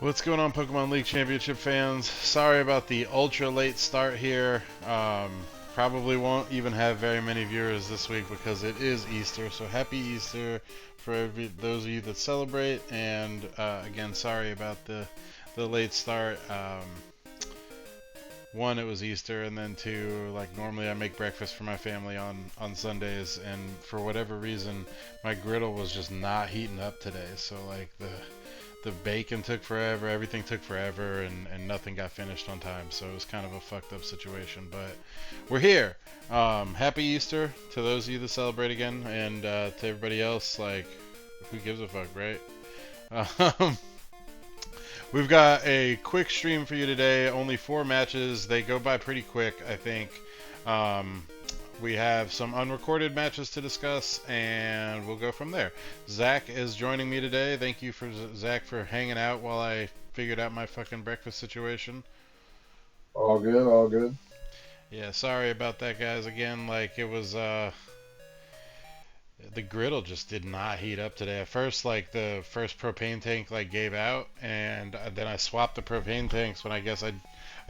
What's going on, Pokemon League Championship fans? Sorry about the ultra late start here. Probably won't even have very many viewers this week because it is Easter. So happy Easter for those of you that celebrate. And again, sorry about the late start. One, it was Easter, and then two, like normally I make breakfast for my family on Sundays, and for whatever reason, my griddle was just not heating up today. So like the bacon took forever, everything took forever, and nothing got finished on time. So it was kind of a fucked up situation, but we're here. Happy Easter to those of you that celebrate again, and to everybody else, like, who gives a fuck, right? Um, we've got a quick stream for you today. Only 4 matches. They go by pretty quick, I think. Um, we have some unrecorded matches to discuss, and we'll go from there. Zach is joining me today. Thank you for Zach for hanging out while I figured out my fucking breakfast situation. All good, all good. Yeah, sorry about that, guys. Again, like it was, the griddle just did not heat up today. At first, like the first propane tank like gave out, and then I swapped the propane tanks when I guess I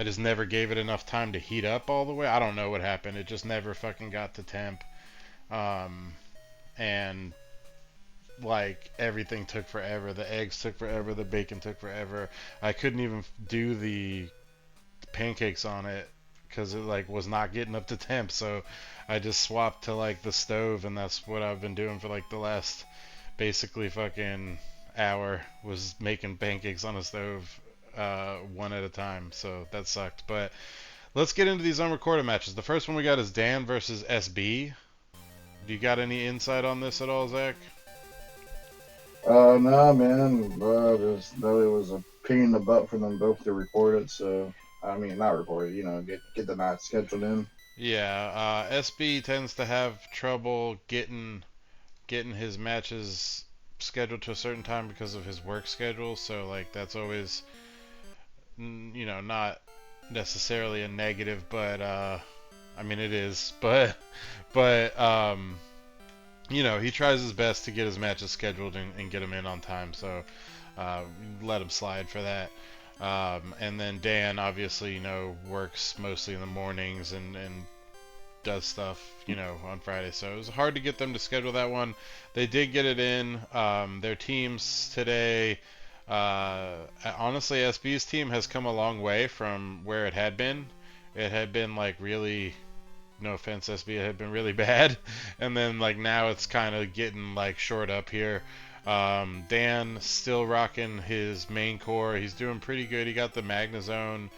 just never gave it enough time to heat up all the way. I don't know what happened. It just never fucking got to temp. Um, and like everything took forever. The eggs took forever. The bacon took forever. I couldn't even do the pancakes on it because it like was not getting up to temp. So I just swapped to like the stove, and that's what I've been doing for like the last basically fucking hour, was making pancakes on a stove one at a time. So that sucked. But let's get into these unrecorded matches. The first one we got is Dan versus SB. Do you got any insight on this at all, Zach? Nah, man. Just know it was a pain in the butt for them both to record it. So, I mean, not record it. Get the match scheduled in. Yeah, SB tends to have trouble getting his matches scheduled to a certain time because of his work schedule. So like that's always not necessarily a negative, but I mean it is, but he tries his best to get his matches scheduled and get them in on time. So uh, let him slide for that. And then Dan obviously works mostly in the mornings and does stuff, on Friday. So it was hard to get them to schedule that one. They did get it in. Their teams today, honestly, SB's team has come a long way from where it had been. It had been like really, no offense, SB, it had been really bad. And then like now it's kind of getting like short up here. Dan still rocking his main core. He's doing pretty good. He got the Magnezone.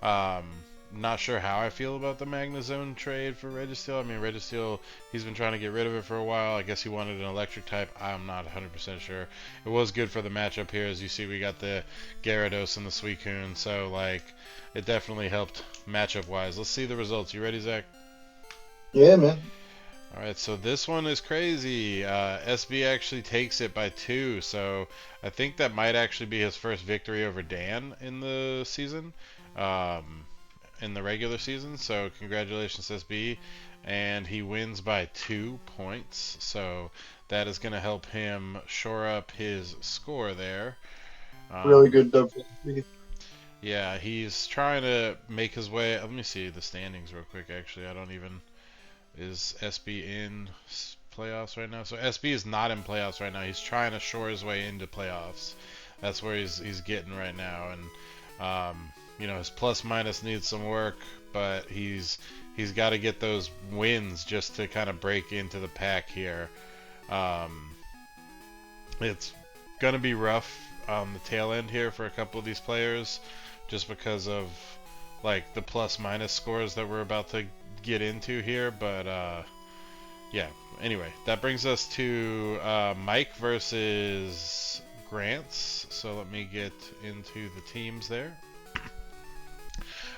Um, Not sure how I feel about the Magnezone trade for Registeel. I mean, Registeel, he's been trying to get rid of it for a while. I guess he wanted an electric type. I'm not 100% sure. It was good for the matchup here. As you see, we got the Gyarados and the Suicune. So, like, it definitely helped matchup-wise. Let's see the results. You ready, Zach? Yeah, man. Alright, so this one is crazy. SB actually takes it by 2. So, I think that might actually be his first victory over Dan in the season. Um, in the regular season. So congratulations, SB. And he wins by 2 points. So that is going to help him shore up his score there. Really Um, good dub. yeah, he's trying to make his way. Let me see the standings real quick. Actually, I don't even. Is SB in playoffs right now? So SB is not in playoffs right now. He's trying to shore his way into playoffs. That's where he's getting right now, and his plus minus needs some work, but he's got to get those wins just to kind of break into the pack here. Um, it's gonna be rough on the tail end here for a couple of these players, just because of like the plus minus scores that we're about to get into here. But yeah. Anyway, that brings us to Mike versus Grants. So let me get into the teams there.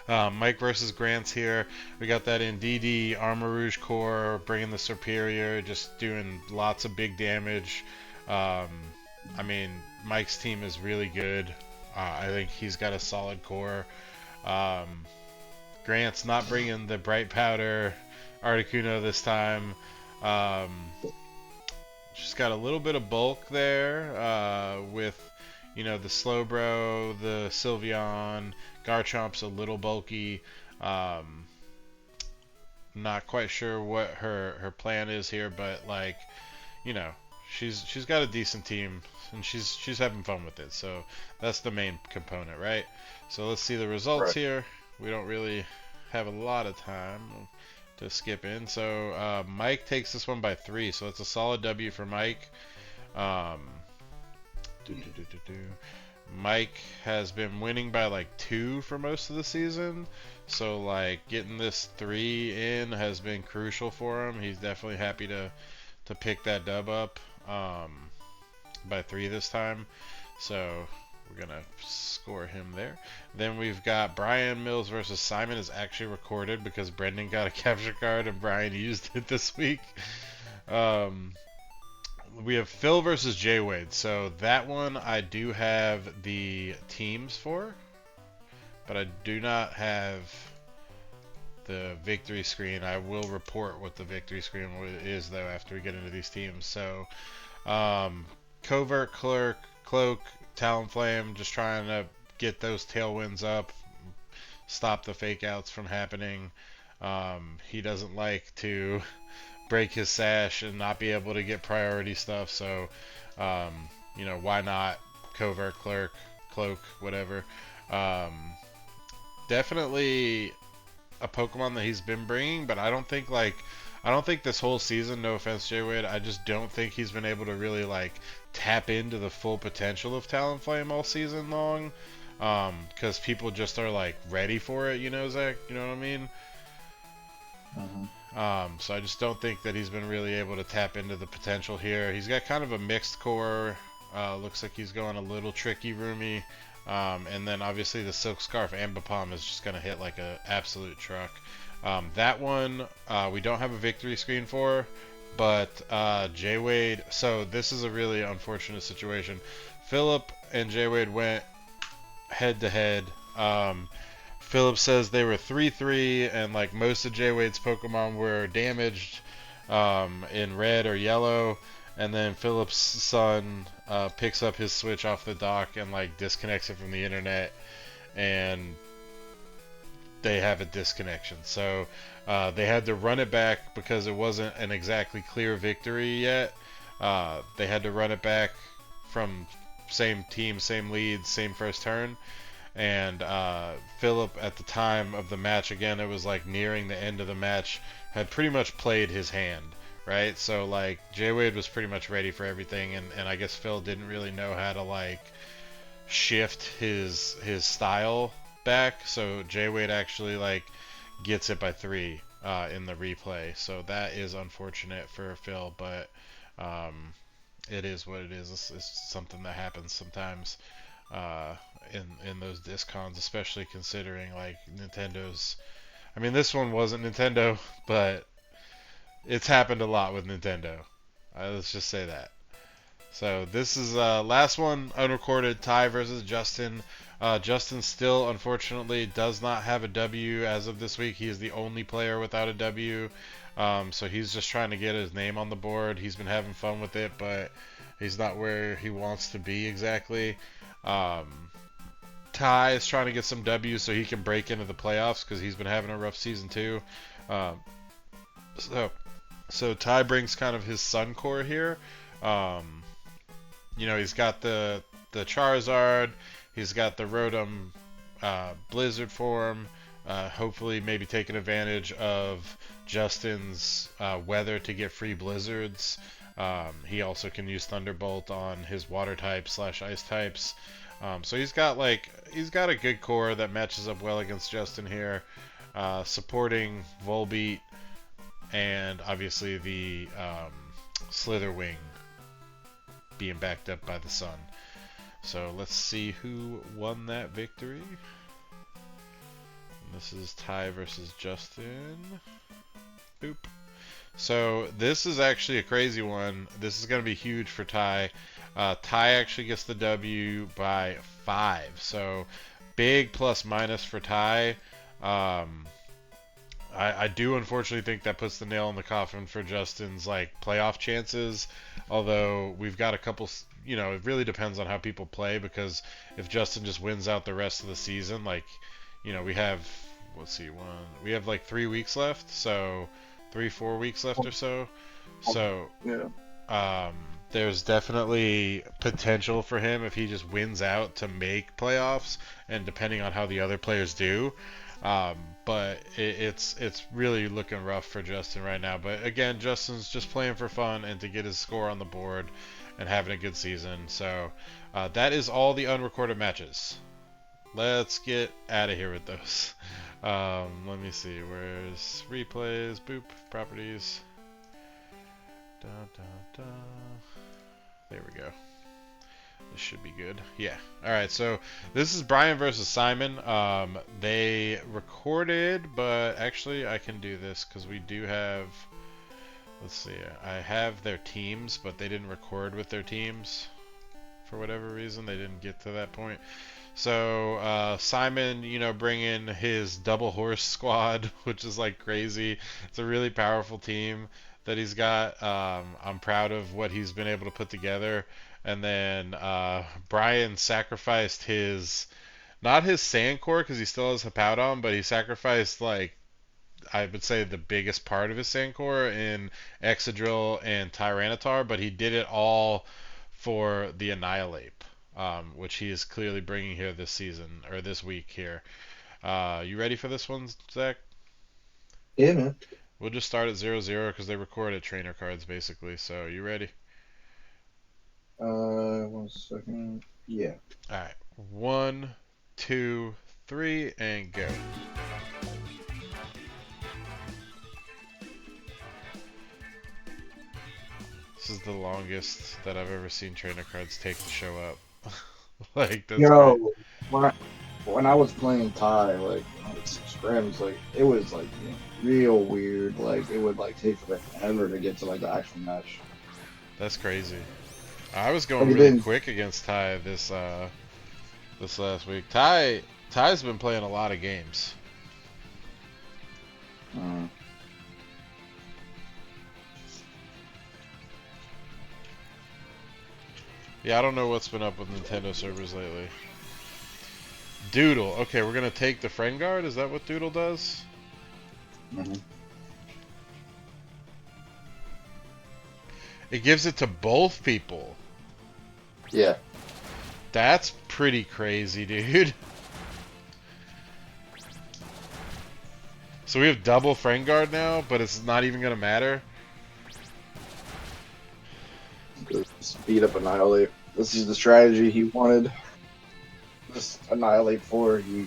Mike versus Grants here. We got that in DD Armor Rouge core, bringing the Superior, just doing lots of big damage. Um, I mean, Mike's team is really good. I think he's got a solid core. Um, Grant's not bringing the Bright Powder Articuno this time. Um, just got a little bit of bulk there with the Slowbro, the Sylveon, Garchomp's a little bulky. Um, Not quite sure what her plan is here, but like, you know, she's got a decent team and she's having fun with it. So that's the main component, right? So let's see the results Right. here. We don't really have a lot of time to skip in. So Mike takes this one by 3, so it's a solid W for Mike. Um, do, do, do, do, do. Mike has been winning by like 2 for most of the season, so like getting this 3 in has been crucial for him. He's definitely happy to pick that dub up by 3 this time. So we're gonna score him there. Then we've got Brian Mills versus Simon is actually recorded because Brendan got a capture card and Brian used it this week. Um, we have Phil versus Jay Wade. So that one I do have the teams for, but I do not have the victory screen. I will report what the victory screen is though after we get into these teams. So Covert, Cloak, Talonflame, just trying to get those tailwinds up, stop the fake outs from happening. He doesn't like to break his sash and not be able to get priority stuff, so why not Covert, Cloak, whatever. Definitely a Pokemon that he's been bringing, but I don't think this whole season, no offense Jay Wade, I just don't think he's been able to really like tap into the full potential of Talonflame all season long, because people just are like ready for it, Zach, you know what I mean? So I just don't think that he's been really able to tap into the potential here. He's got kind of a mixed core. Looks like he's going a little tricky roomy. And then obviously the Silk Scarf Ambipom is just going to hit like an absolute truck. That one we don't have a victory screen for, but Jay Wade, so this is a really unfortunate situation. Philip and Jay Wade went head to head. Philip says they were 3-3, and like most of Jay Wade's Pokemon were damaged in red or yellow. And then Philip's son picks up his Switch off the dock and like disconnects it from the internet, and they have a disconnection. So they had to run it back because it wasn't an exactly clear victory yet. They had to run it back from same team, same lead, same first turn. And Philip, at the time of the match, again, it was like nearing the end of the match, had pretty much played his hand, right? So like Jay Wade was pretty much ready for everything, and I guess Phil didn't really know how to like shift his style back. So Jay Wade actually like gets it by 3 in the replay. So that is unfortunate for Phil, but it is what it is. It's something that happens sometimes. In those discons, especially considering like Nintendo's. I mean, this one wasn't Nintendo, but it's happened a lot with Nintendo. Let's just say that. So this is last one unrecorded. Ty versus Justin. Justin still, unfortunately, does not have a W as of this week. He is the only player without a W. So he's just trying to get his name on the board. He's been having fun with it, but he's not where he wants to be exactly. Ty is trying to get some W's so he can break into the playoffs because he's been having a rough season too. So Ty brings kind of his Sun core here. He's got the Charizard, he's got the Rotom Blizzard form. Hopefully, maybe taking advantage of Justin's weather to get free Blizzards. He also can use Thunderbolt on his Water types / Ice types. So he's got a good core that matches up well against Justin here, supporting Volbeat and obviously the Slitherwing being backed up by the Sun. So let's see who won that victory. And this is Ty versus Justin. Boop. So this is actually a crazy one. This is going to be huge for Ty. Ty actually gets the W by 5. So big plus minus for Ty. I do unfortunately think that puts the nail in the coffin for Justin's like playoff chances. Although we've got a couple it really depends on how people play, because if Justin just wins out the rest of the season, like, we have, let's see, we have like 3 weeks left, so 3, 4 weeks left or so. So, Yeah. um, there's definitely potential for him if he just wins out to make playoffs, and depending on how the other players do. Um, but it's really looking rough for Justin right now. But again, Justin's just playing for fun and to get his score on the board and having a good season. So that is all the unrecorded matches. Let's get out of here with those. Let me see. Where's replays? Boop. Properties. Da, da, da. There we go. This should be good. Yeah. Alright, so this is Brian versus Simon. They recorded, but actually I can do this because we do have... Let's see. I have their teams, but they didn't record with their teams. For whatever reason, they didn't get to that point. So Simon, bringing his double horse squad, which is like crazy. It's a really powerful team that he's got. I'm proud of what he's been able to put together. And then Brian sacrificed not his sand core because he still has Hippowdon, but he sacrificed, like, I would say the biggest part of his sand core in Exadrill and Tyranitar, but he did it all for the Annihilate, which he is clearly bringing here this season, or this week here. You ready for this one, Zach? Yeah, man. We'll just start at 0-0 because they recorded trainer cards, basically. So, you ready? 1 second. Yeah. Alright. 1, 2, 3, and go. This is the longest that I've ever seen trainer cards take to show up. Like, that's great. Yo, when I was playing Thai, like scrims, like it was like real weird. Like it would like take forever to get to like the actual match. That's crazy. I was Like going it really didn't. quick against Ty this last week. Ty's been playing a lot of games. Uh, Yeah, I don't know what's been up with Nintendo servers lately. Doodle. Okay, we're gonna take the friend guard. Is that what Doodle does? mhm. It gives it to both people. Yeah. That's pretty crazy, dude. So we have double friend guard now, but it's not even gonna matter. Speed up Annihilate. This is the strategy he wanted. This Annihilate 4, he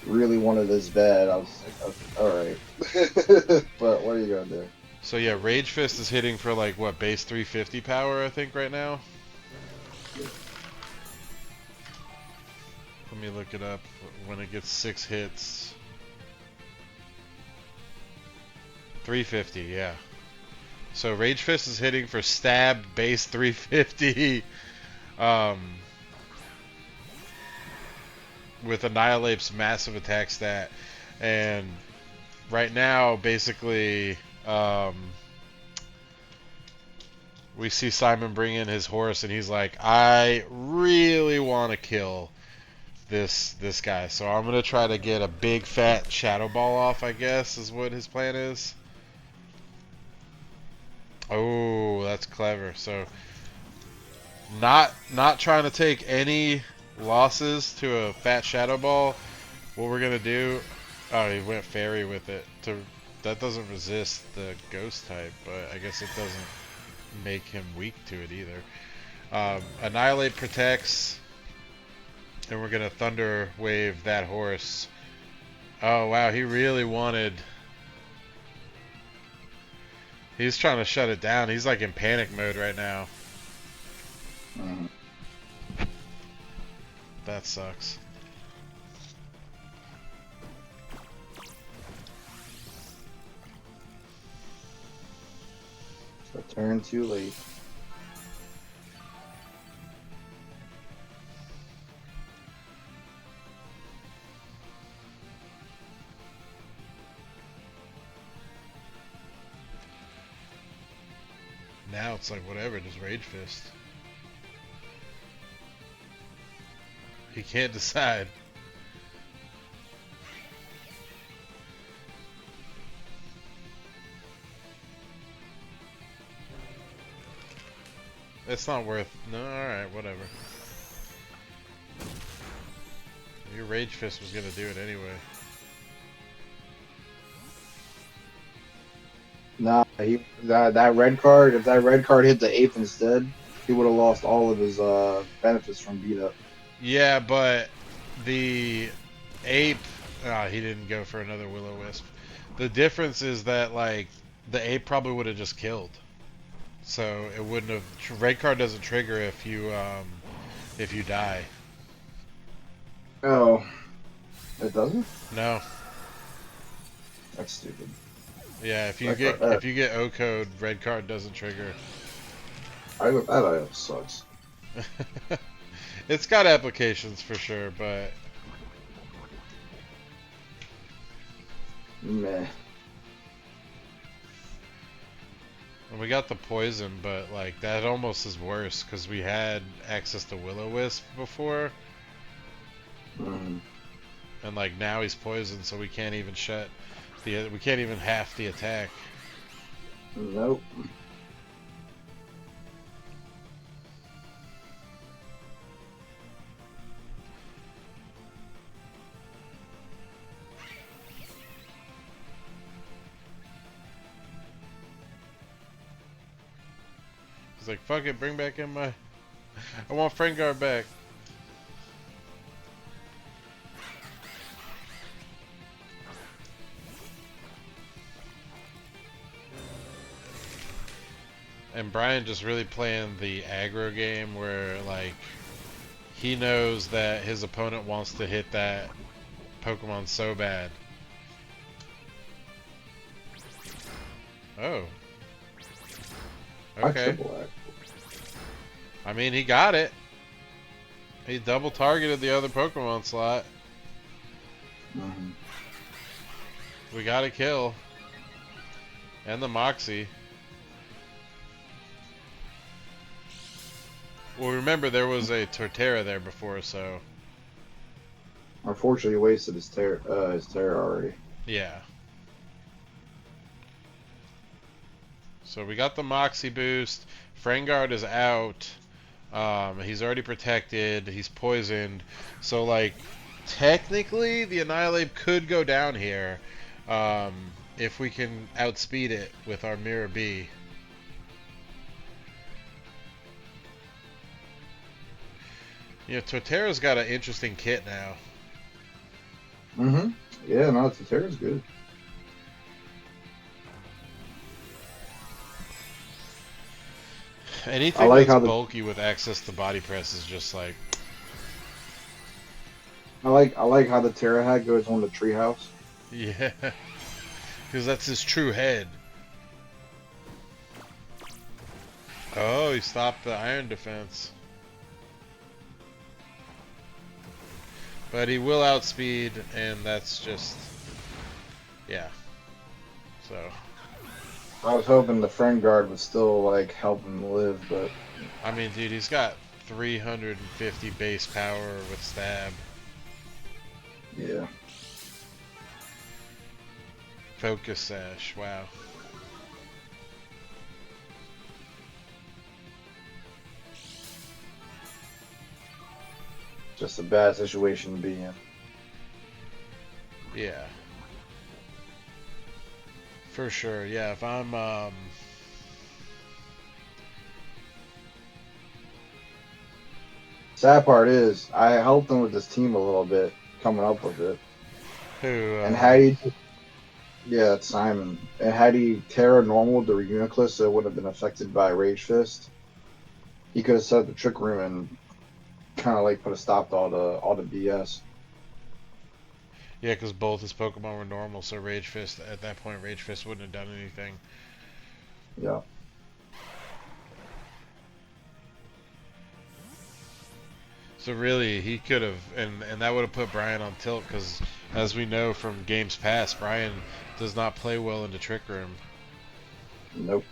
really wanted this bad. I was like, alright. But what are you gonna do? So yeah, Rage Fist is hitting for like what, base 350 power, I think, right now. Let me look it up. When it gets 6 hits, 350, yeah. So Rage Fist is hitting for stab base 350. With Annihilate's massive attack stat, and right now, basically, we see Simon bring in his horse, and he's like, I really want to kill this guy, so I'm gonna try to get a big fat shadow ball off, I guess, is what his plan is. Oh, that's clever. So not trying to take any losses to a fat shadow ball. What we're gonna do? Oh, he went fairy with it. That doesn't resist the ghost type, but I guess it doesn't make him weak to it either. Annihilate protects, and we're gonna thunder wave that horse. Oh wow, he really wanted. He's trying to shut it down. He's like in panic mode right now. Mhm. That sucks. So turn too late. Now it's like whatever, just Rage Fist. He can't decide. It's not worth. No, alright, whatever. Your Rage Fist was gonna do it anyway. Nah, that red card. If that red card hit the 8th instead, he would have lost all of his benefits from beat up. Yeah, but the ape. Ah, he didn't go for another Will-O-Wisp. The difference is that, like, the ape probably would have just killed. So it wouldn't have. Red card doesn't trigger if you die. Oh, it doesn't? No. That's stupid. Yeah, That if you get O code, red card doesn't trigger. that item sucks. It's got applications for sure, but Meh. we got the poison, but like that almost is worse because we had access to Will-O-Wisp before, Mm. and like now he's poisoned, so we can't even we can't even half the attack. Nope. He's like, fuck it, bring back in my. I want friend guard back. And Brian just really playing the aggro game where, like, he knows that his opponent wants to hit that Pokemon so bad. Oh. Okay. I mean, he got it. He double targeted the other Pokemon slot. Mm-hmm. We got a kill. And the Moxie. Well, remember there was a Torterra there before, so Unfortunately, he wasted his terror already. yeah. So we got the Moxie boost. Frangard is out. He's already protected. He's poisoned. So, like, technically, the Annihilate could go down here if we can outspeed it with our Mirror B. You know, Torterra's got an interesting kit now. Mm-hmm. Yeah, no, Torterra's good. Anything that's bulky with access to body press is just like. I like how the Terra hat goes on the treehouse. Yeah, because that's his true head. Oh, he stopped the iron defense. But he will outspeed, and that's just. Yeah. So. I was hoping the friend guard would still like help him live, but I mean, dude, he's got 350 base power with stab. yeah. Focus sash, wow. Just a bad situation to be in. Yeah. For sure, yeah, if I'm, Sad part is, I helped him with this team a little bit, coming up with it. who, And had he, yeah, it's Simon. And had he Terra normal the Reuniclus, so it would have been affected by Rage Fist. He could have set up the Trick Room and kind of like put a stop to all the BS. yeah, because both his Pokemon were normal, so Rage Fist, at that point, Rage Fist wouldn't have done anything. Yeah. So really, he could have, and that would have put Brian on tilt, because as we know from games past, Brian does not play well in the Trick Room. Nope.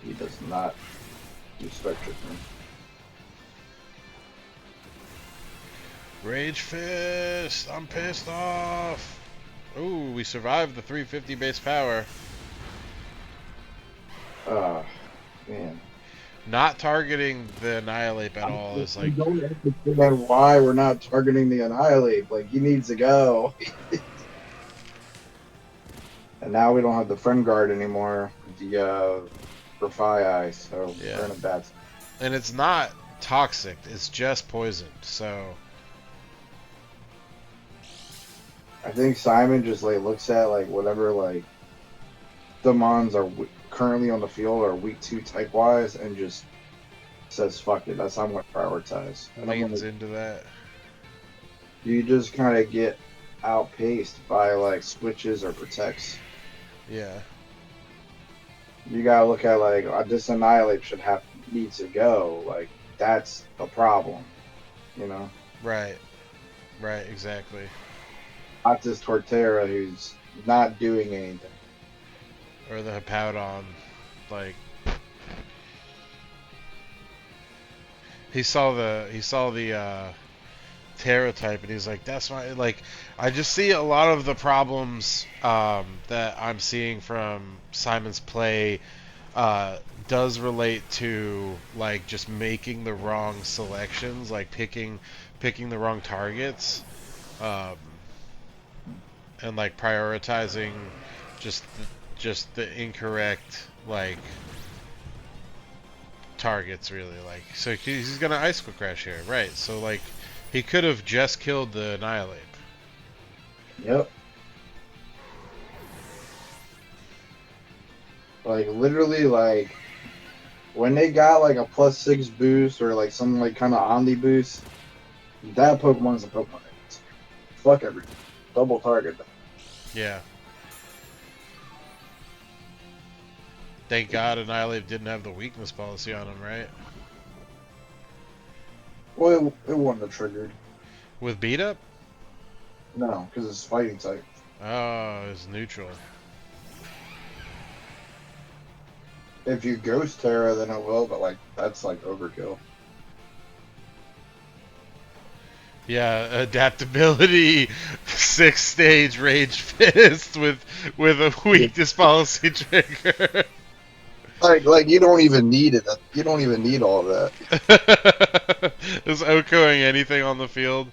He does not respect Trick Room. Rage Fist! I'm pissed off! Ooh, we survived the 350 base power. Ah, man. Not targeting the Annihilate at all is I like, don't understand why we're not targeting the Annihilate. Like, he needs to go. And now we don't have the friend guard anymore. The for Eye, so yeah. we're in a bad. And it's not toxic, it's just poisoned, so. I think Simon just like looks at like whatever like the Mons are currently on the field are week 2 type wise and just says fuck it. That's how I'm going to prioritize. And I'm Leans gonna. into that. You just kind of get outpaced by like switches or protects. Yeah. You gotta look at like this Annihilate should have needs to go. Like that's the problem, you know. Right. Right, exactly. Not this Torterra who's not doing anything. Or the Hippowdon. Like, he saw the Terra type and he's like, that's why, like, I just see a lot of the problems that I'm seeing from Simon's play uh, does relate to like just making the wrong selections, like picking the wrong targets, um, and like prioritizing just just the incorrect like targets really. Like, so he's gonna icicle crash here, right? So like he could have just killed the Annihilate. Yep. Like literally, like when they got like a +6 boost or like some like kind of omni boost, that Pokemon's a Pokemon. Fuck everything. Double target. Yeah. Thank God Annihilate didn't have the weakness policy on him, right? Well, it wouldn't have triggered. With beat up? No, because it's fighting type. Oh, it's neutral. If you Ghost Terra, then it will, but like that's like overkill. Yeah, adaptability, 6 stage rage fist with a weakness policy trigger. Like you don't even need it. You don't even need all that. Is Okoing anything on the field?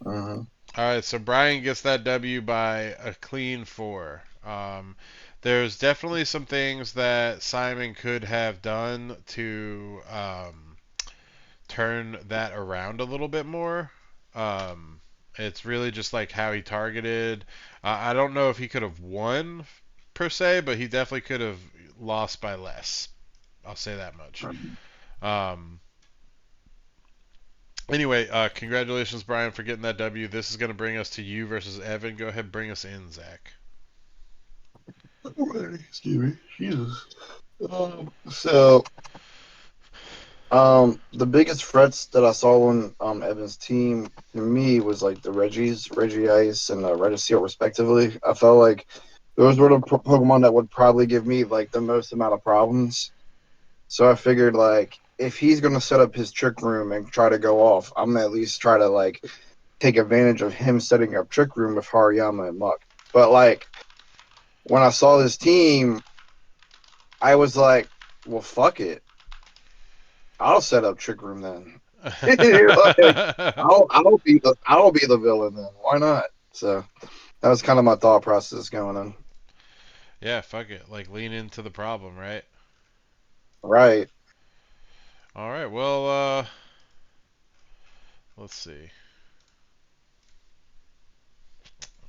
Uh-huh. All right, so Brian gets that W by a clean 4. There's definitely some things that Simon could have done to turn that around a little bit more. Um, it's really just like how he targeted. I don't know if he could have won per se, but he definitely could have lost by less. I'll say that much. Um, anyway, congratulations, Brian, for getting that W. This is going to bring us to you versus Evan. Go ahead, bring us in, Zach. Excuse me. Jesus. So the biggest threats that I saw on Evan's team to me was like the Reggie Ice and Registeel respectively. I felt like those were the Pokemon that would probably give me like the most amount of problems. So I figured like if he's gonna set up his trick room and try to go off, I'm gonna at least try to like take advantage of him setting up trick room with Hariyama and Muck. But like when I saw this team, I was like, well, fuck it. I'll set up trick room then. Like, I'll be the villain then. Why not? So that was kind of my thought process going on. Yeah, fuck it. Like, lean into the problem, right? Right. All right, well, let's see.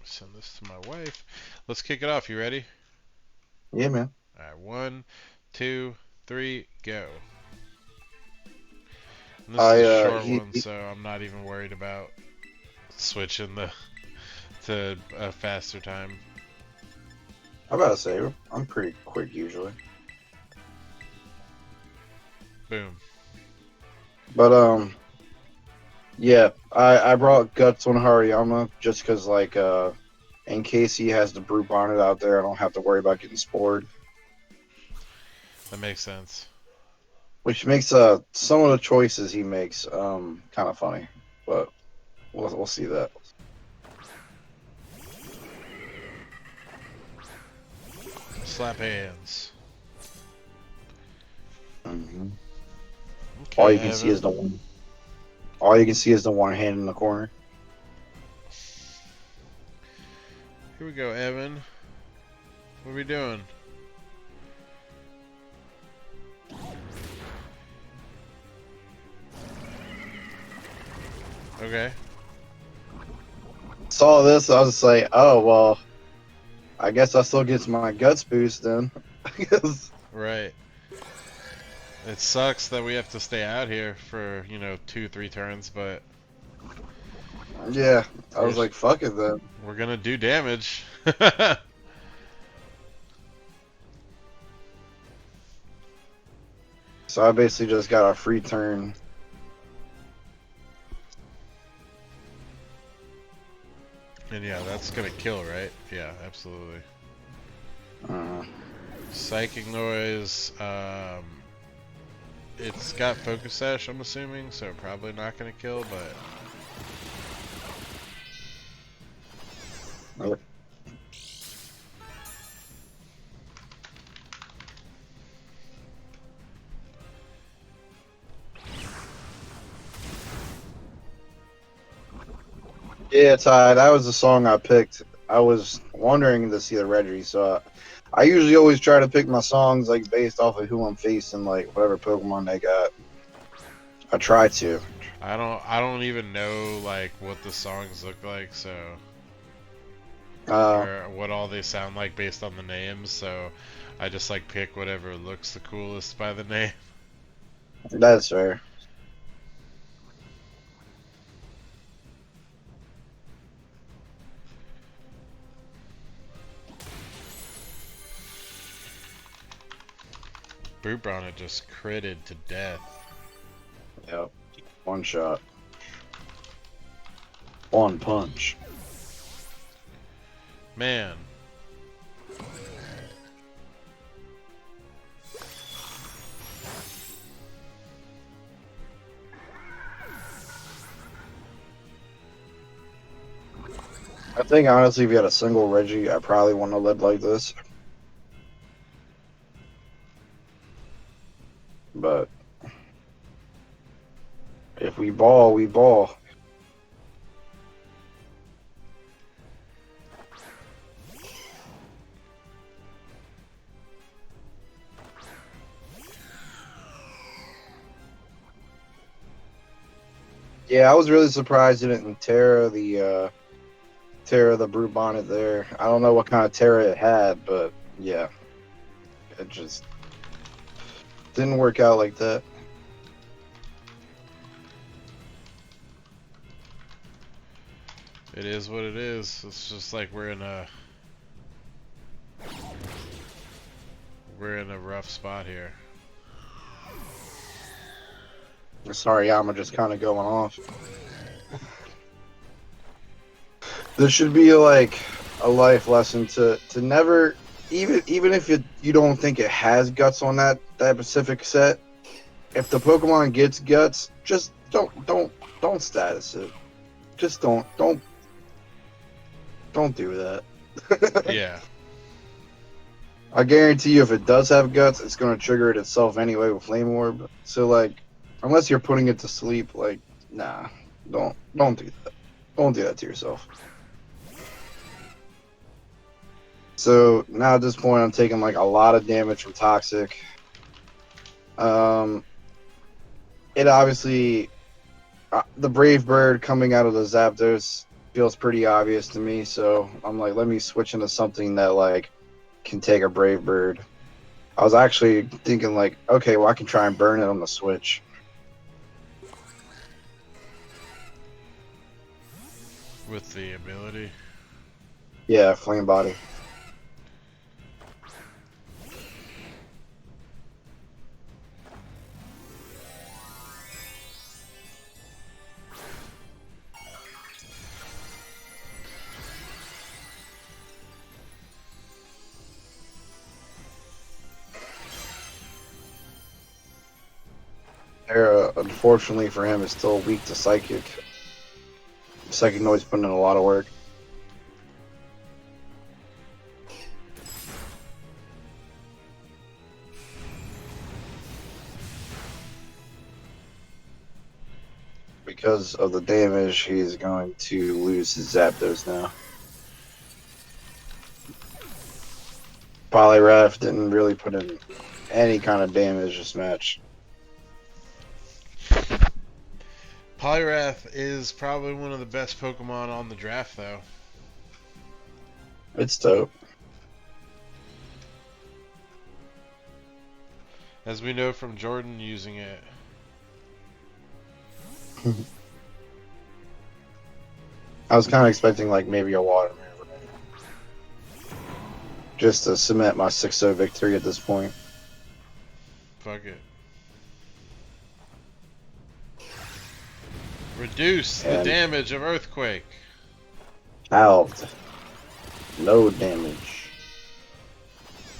Send this to my wife. Let's kick it off. You ready? Yeah, man. All right, 1, 2, 3, go. And this is I a short he, one, so I'm not even worried about switching the to a faster time. I gotta say I'm pretty quick usually. Boom. But yeah, I brought guts on Hariyama just because like in case he has the brute bonnet out there, I don't have to worry about getting spored. That makes sense. Which makes some of the choices he makes kind of funny. but we'll see that. Slap hands. Mm-hmm. Okay, All you can Evan. see is the one. All you can see is the one hand in the corner. Here we go, Evan. What are we doing? Okay. Saw this, I was just like, oh well, I guess I still gets my guts boost then. Right. It sucks that we have to stay out here for, 2, 3 turns, but Yeah, I we're was like, fuck it then. we're gonna do damage. So I basically just got a free turn. And yeah, that's gonna kill, right? Yeah, absolutely. Uh, Psychic noise. It's got focus sash, I'm assuming, so probably not gonna kill, but yeah, Ty, that was the song I picked. I was wondering to see the Reggie, so I usually always try to pick my songs like based off of who I'm facing, like whatever Pokemon they got. I try to. I don't even know like what the songs look like, so Uh, or what all they sound like based on the names, so I just like pick whatever looks the coolest by the name. that's fair. Brute Bonnet just critted to death. Yep. One shot. One punch. Man. I think honestly, if you had a single Reggie, I probably wouldn't have led like this. But if we ball, we ball. Yeah, I was really surprised it didn't tear the brute bonnet there. I don't know what kind of tear it had, but yeah, it just didn't work out like that. It is what it is. It's just like we're in a rough spot here. Sorry, I'm just kind of going off. This should be like a life lesson to never, even if you don't think it has guts on that specific set. If the Pokemon gets guts, just don't status it. Just don't do that. Yeah. I guarantee you, if it does have guts, it's gonna trigger it itself anyway with Flame Orb. So like, unless you're putting it to sleep, like, nah, don't do that. Don't do that to yourself. So now at this point, I'm taking like a lot of damage from Toxic. It obviously, the Brave Bird coming out of the Zapdos feels pretty obvious to me. So I'm like, let me switch into something that like can take a Brave Bird. I was actually thinking like, okay, well I can try and burn it on the Switch. With the ability. Yeah, Flame Body. Terra, unfortunately for him, is still weak to Psychic. looks like Noise putting in a lot of work. Because of the damage, he's going to lose his Zapdos now. Poliwrath didn't really put in any kind of damage this match. Poliwrath is probably one of the best Pokemon on the draft, though. It's dope. As we know from Jordan using it. I was kind of expecting like maybe a water move, just to cement my 6-0 victory at this point. Fuck it. Reduce the And damage of Earthquake. halved. No damage.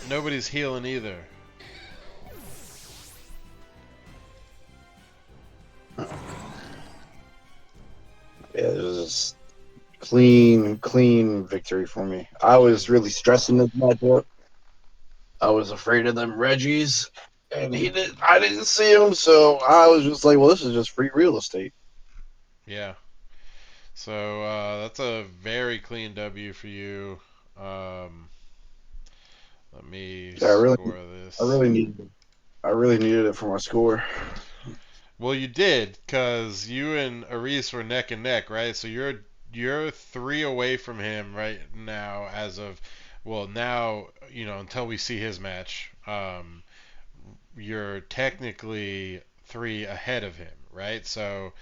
Nobody's healing either. Yeah, it was just clean victory for me. I was really stressing this matchup. I was afraid of them Reggies, and I didn't see him, so I was just like, well, this is just free real estate. Yeah. So that's a very clean W for you. Um, Let me Yeah, score I this. really needed it. I really needed it for my score. Well, you did, cause you and Aris were neck and neck, right? So you're 3 away from him right now, as of now, until we see his match. You're technically 3 ahead of him, right? So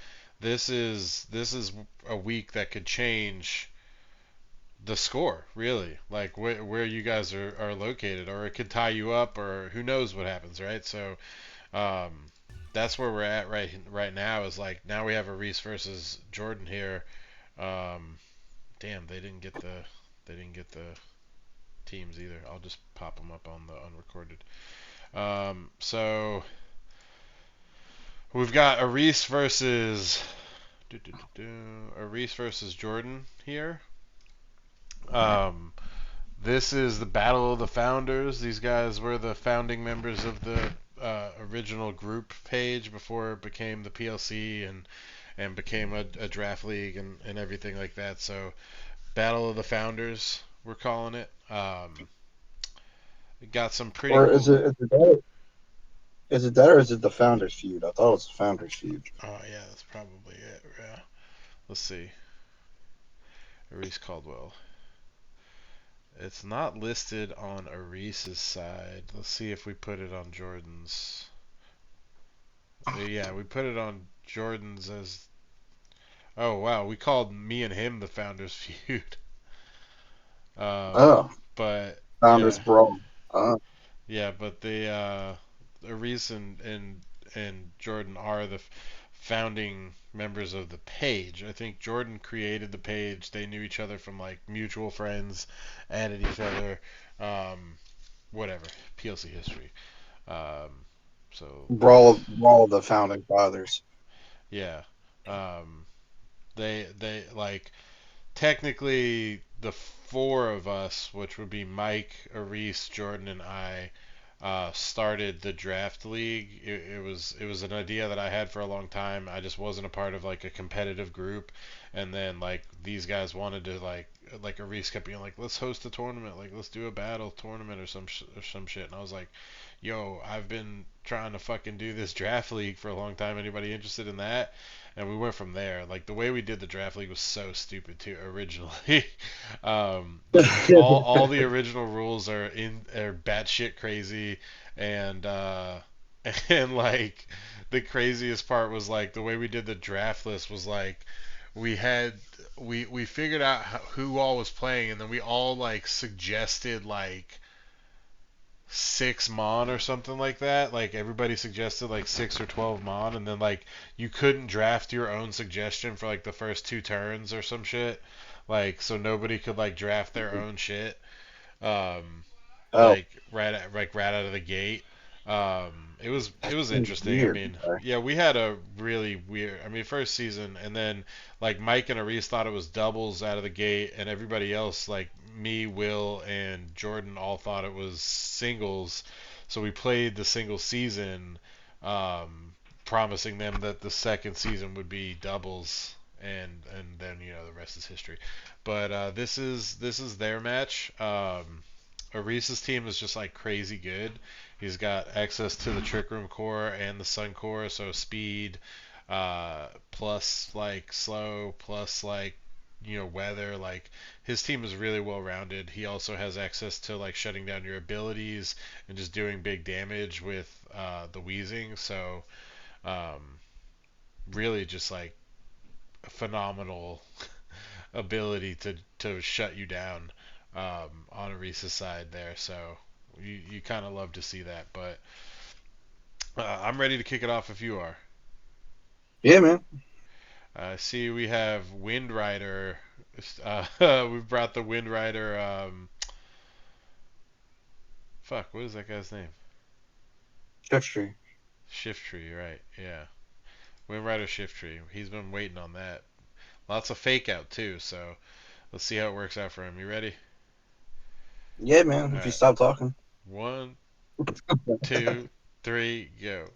this is a week that could change the score, really, like where you guys are located, or it could tie you up, or who knows what happens, right? So um, that's where we're at right now. Is like now we have a Reese versus Jordan here. Um, damn, they didn't get the teams either. I'll just pop them up on the unrecorded. So we've got a Reese versus a Reese versus Jordan here. Um, This is the Battle of the Founders. These guys were the founding members of the original group page before it became the PLC and became a draft league and everything like that. So, Battle of the Founders, we're calling it. We got some pretty Or cool. is it that or is it the Founders feud? I thought it was the Founders feud. Oh yeah, that's probably it. Yeah. Let's see. Reese Caldwell. It's not listed on Arise's side. Let's see if we put it on Jordan's. Yeah, we put it on Jordan's as. Oh wow, we called me and him the Founders Feud. Oh, But Founders yeah, Brawl. yeah, but the reason and Jordan are the founding members of the page. I think Jordan created the page. They knew each other from like mutual friends, added each other, um, whatever. PLC history. Um, so Brawl of the Founding Fathers. yeah, um, they like technically the 4 of us, which would be Mike, Aris, Jordan, and I, started the draft league. It was an idea that I had for a long time. I just wasn't a part of like a competitive group, and then like these guys wanted to like Aris kept being like, let's host a tournament, like let's do a battle tournament or some shit, and I was like, yo, I've been trying to fucking do this draft league for a long time. Anybody interested in that? And we went from there. Like the way we did the draft league was so stupid too originally. All the original rules are batshit crazy, and and like the craziest part was like the way we did the draft list was like we had we figured out who all was playing, and then we all like suggested like 6 mon or something like that. Like everybody suggested like 6 or 12 mon, and then like you couldn't draft your own suggestion for like the first 2 turns or some shit. Like so nobody could like draft their own shit. Um, Oh, right out of the gate. It was Seems interesting. I weird. mean, yeah, we had a really weird. I mean, first season, and then like Mike and Aris thought it was doubles out of the gate, and everybody else, like me, Will, and Jordan, all thought it was singles. So we played the single season, promising them that the second season would be doubles, and then the rest is history. But this is their match. Aris's team is just like crazy good. He's got access to the Trick Room core and the Sun core, so speed, plus like slow, plus like weather. Like his team is really well rounded. He also has access to like shutting down your abilities and just doing big damage with the wheezing. So um, really just like a phenomenal ability to shut you down on Arisa's side there. So you kind of love to see that, but I'm ready to kick it off if you are. Yeah, man. See, we have Wind Rider. We've brought the Wind Rider. Fuck, what is that guy's name? Shift tree. Shift Tree, right? Yeah, Wind Rider Shift Tree. He's been waiting on that. Lots of fake out too, so let's see how it works out for him. You ready? Yeah, man. All If you right, stop talking. 1, 2, 3, go.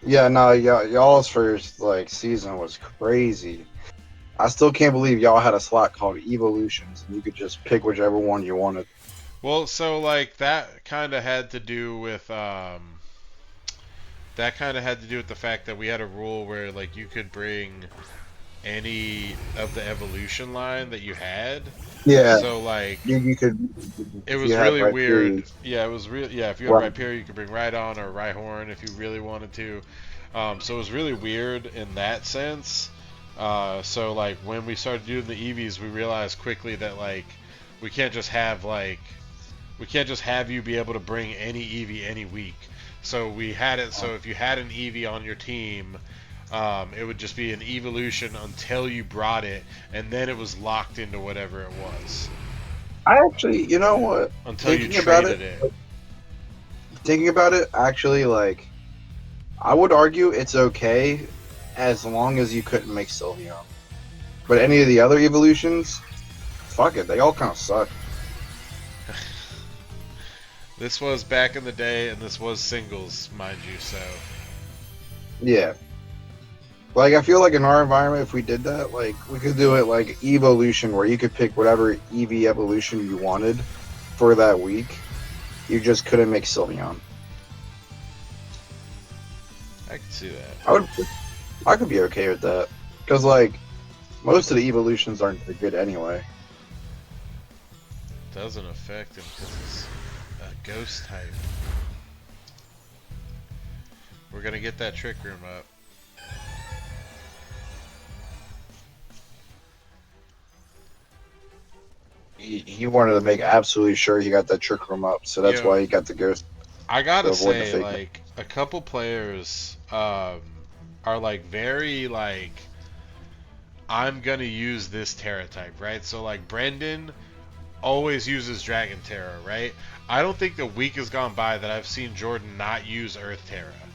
Yeah, no, y'all's first like season was crazy. I still can't believe y'all had a slot called Evolutions, and you could just pick whichever one you wanted. Well, so like that kind of had to do with the fact that we had a rule where like you could bring any of the evolution line that you had. Yeah, So like you could it if you was had really right weird. periods. Yeah, it was real. Yeah, if you had Right. Rhyperior, you could bring Rhydon or Rhyhorn if you really wanted to. So it was really weird in that sense. So like when we started doing the EVs, we realized quickly that like we can't just have like we can't just have you be able to bring any EV any week. So we had it so if you had an EV on your team, it would just be an evolution until you brought it, and then it was locked into whatever it was I actually, you know what? until you Thinking about it, traded it. thinking about it, actually, like I would argue it's okay as long as you couldn't make Sylveon. But any of the other evolutions, fuck it, they all kind of suck. This was back in the day, and this was singles, mind you. So Yeah. Like I feel like in our environment, if we did that, like we could do it like evolution, where you could pick whatever EV evolution you wanted for that week. You just couldn't make Sylveon. I can see that. I would, I could be okay with that because like most of the evolutions aren't that good anyway. Doesn't affect him because it's a ghost type. We're gonna get that trick room up. He wanted to make absolutely sure he got that trick room up, so that's Yo, why he got the ghost I to gotta avoid the say, fake. like, a couple players are like very like I'm gonna use this Terra type, right? So like Brendan always uses Dragon Terra, right? I don't think the week has gone by that I've seen Jordan not use Earth Terra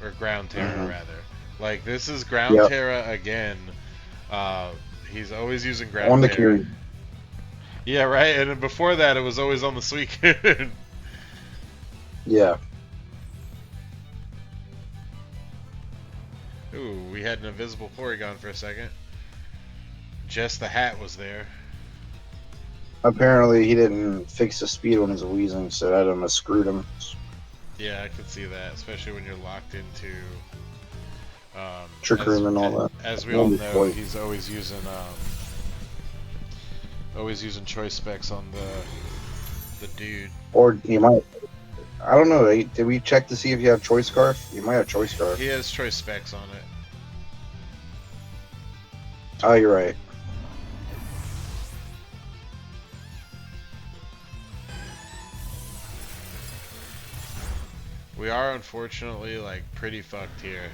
or Ground Terra Mm-hmm. rather. Like this is Ground Yep, Terra again. Uh, he's always using on Ground the Terra. queue. Yeah, right. And then before that, it was always on the Suicune. Yeah, Ooh, we had an invisible Porygon for a second. Just the hat was there. apparently he didn't fix the speed on his wheezing, so that almost screwed him. Yeah, I could see that, especially when you're locked into. Trick As room and all that. as we all Won't be know, quite. he's always using choice specs on the dude. Or he might. I don't know. Did we check to see if you have choice scarf? You might have choice scarf. He has choice specs on it. Oh, you're right. We are unfortunately like pretty fucked here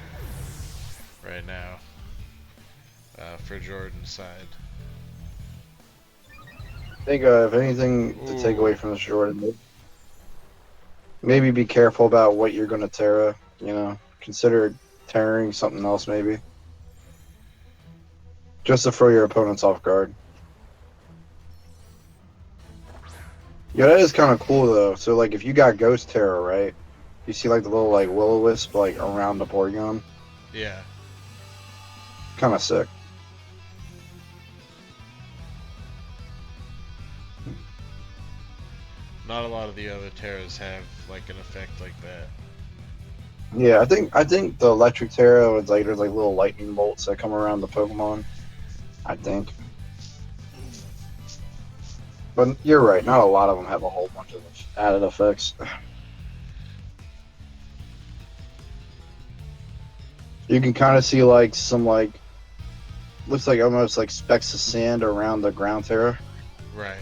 right now for Jordan's side. I think if anything to take Ooh, away from this Jordan, maybe be careful about what you're gonna Terra. You know, consider tearing something else maybe, just to throw your opponents off guard. Yeah, that is kind of cool though. So like, if you got Ghost Terror, right? You see like the little like will-o-wisp like around the Porygon. Yeah. Kind of sick. Not a lot of the other Terras have like an effect like that. Yeah, I think the Electric Terra is like there's like little lightning bolts that come around the Pokemon. I think. But you're right. Not a lot of them have a whole bunch of added effects. You can kind of see like some like looks like almost like specks of sand around the ground Terra. Right.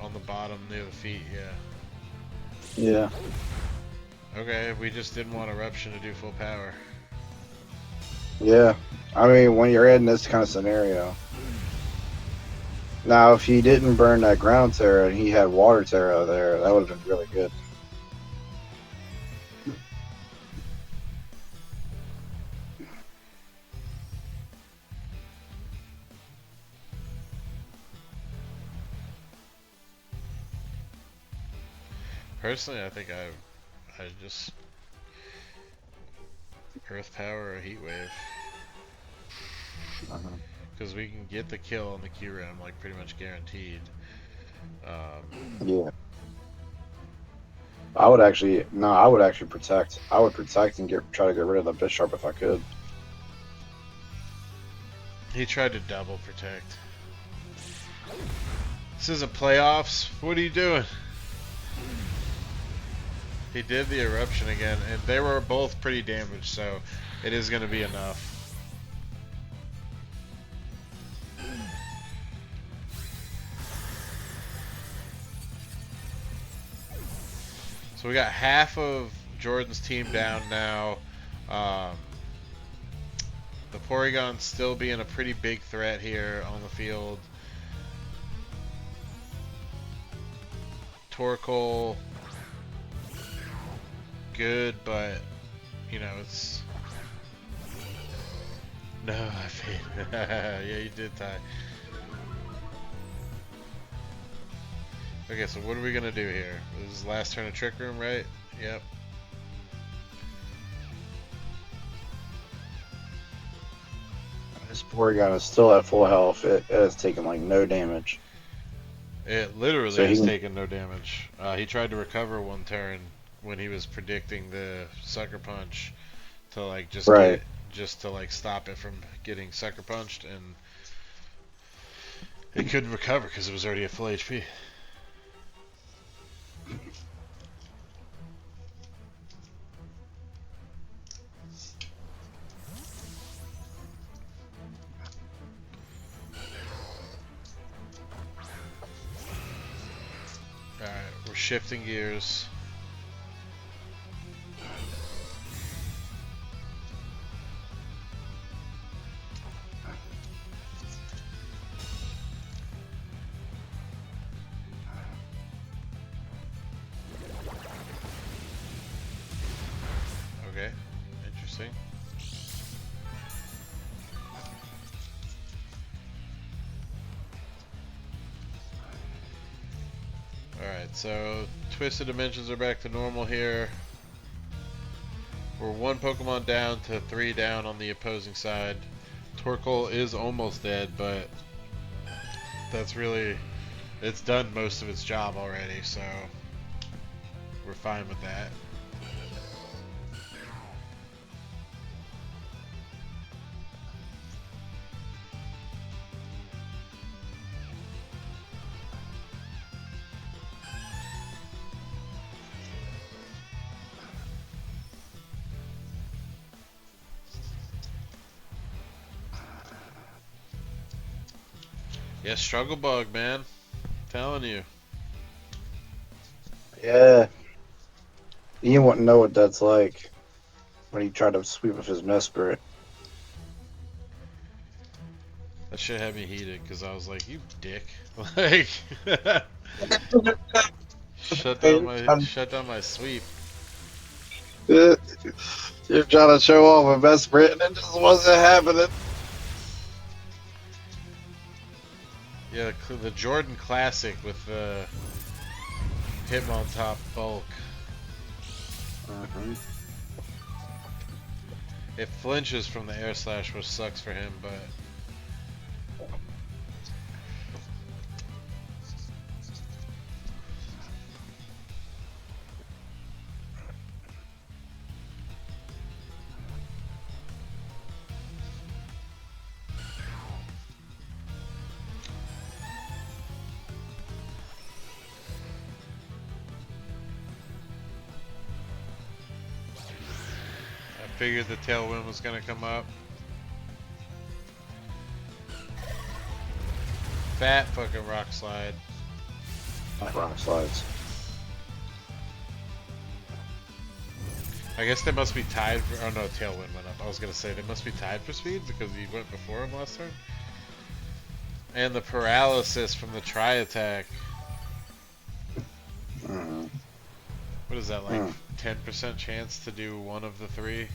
On the bottom near the feet, yeah. Yeah. Okay, we just didn't want Eruption to do full power. Yeah. I mean, when you're in this kind of scenario. Now, if he didn't burn that ground Terra and he had water Terra there, that would have been really good. Personally, I think I just Earth Power or Heat Wave. Because we can get the kill on the Q round, like pretty much guaranteed. Yeah. I would actually no, I would actually protect. I would protect and try to get rid of the Bisharp if I could. He tried to double protect. This isn't playoffs. What are you doing? He did the Eruption again, and they were both pretty damaged, so it is going to be enough. So we got half of Jordan's team down now. The Porygon still being a pretty big threat here on the field. Torkoal, good, but you know it's no. I feel yeah, you did tie. Okay, so what are we gonna do here? This is last turn of Trick Room, right? Yep. This Porygon is still at full health. It has taken like no damage. It literally So has taken no damage. He tried to recover one turn when he was predicting the Sucker Punch to like just right. just to like stop it from getting Sucker Punched, and it couldn't recover because it was already at full HP. Alright, we're shifting gears. Okay, interesting. Alright, so Twisted Dimensions are back to normal here. We're one Pokemon down to 3 down on the opposing side. Torkoal is almost dead, but that's really, it's done most of its job already, so we're fine with that. Yeah, Struggle Bug, man. Telling you. Yeah. You wouldn't know what that's like when he tried to sweep with his Mesprit. That shit had me heated because I was like, "You dick!" Like, shut down my sweep. You're trying to show off a best sprint and it just wasn't happening. Yeah, the Jordan Classic with the Hitmontop bulk. It flinches from the air slash, which sucks for him, but I figured the tailwind was gonna come up. Fat fucking rock slide. Rock slides. I guess they must be tied for. Oh no, tailwind went up. I was gonna say they must be tied for speed because he went before him last turn. And the paralysis from the tri attack. What is that, like 10% chance to do one of the three?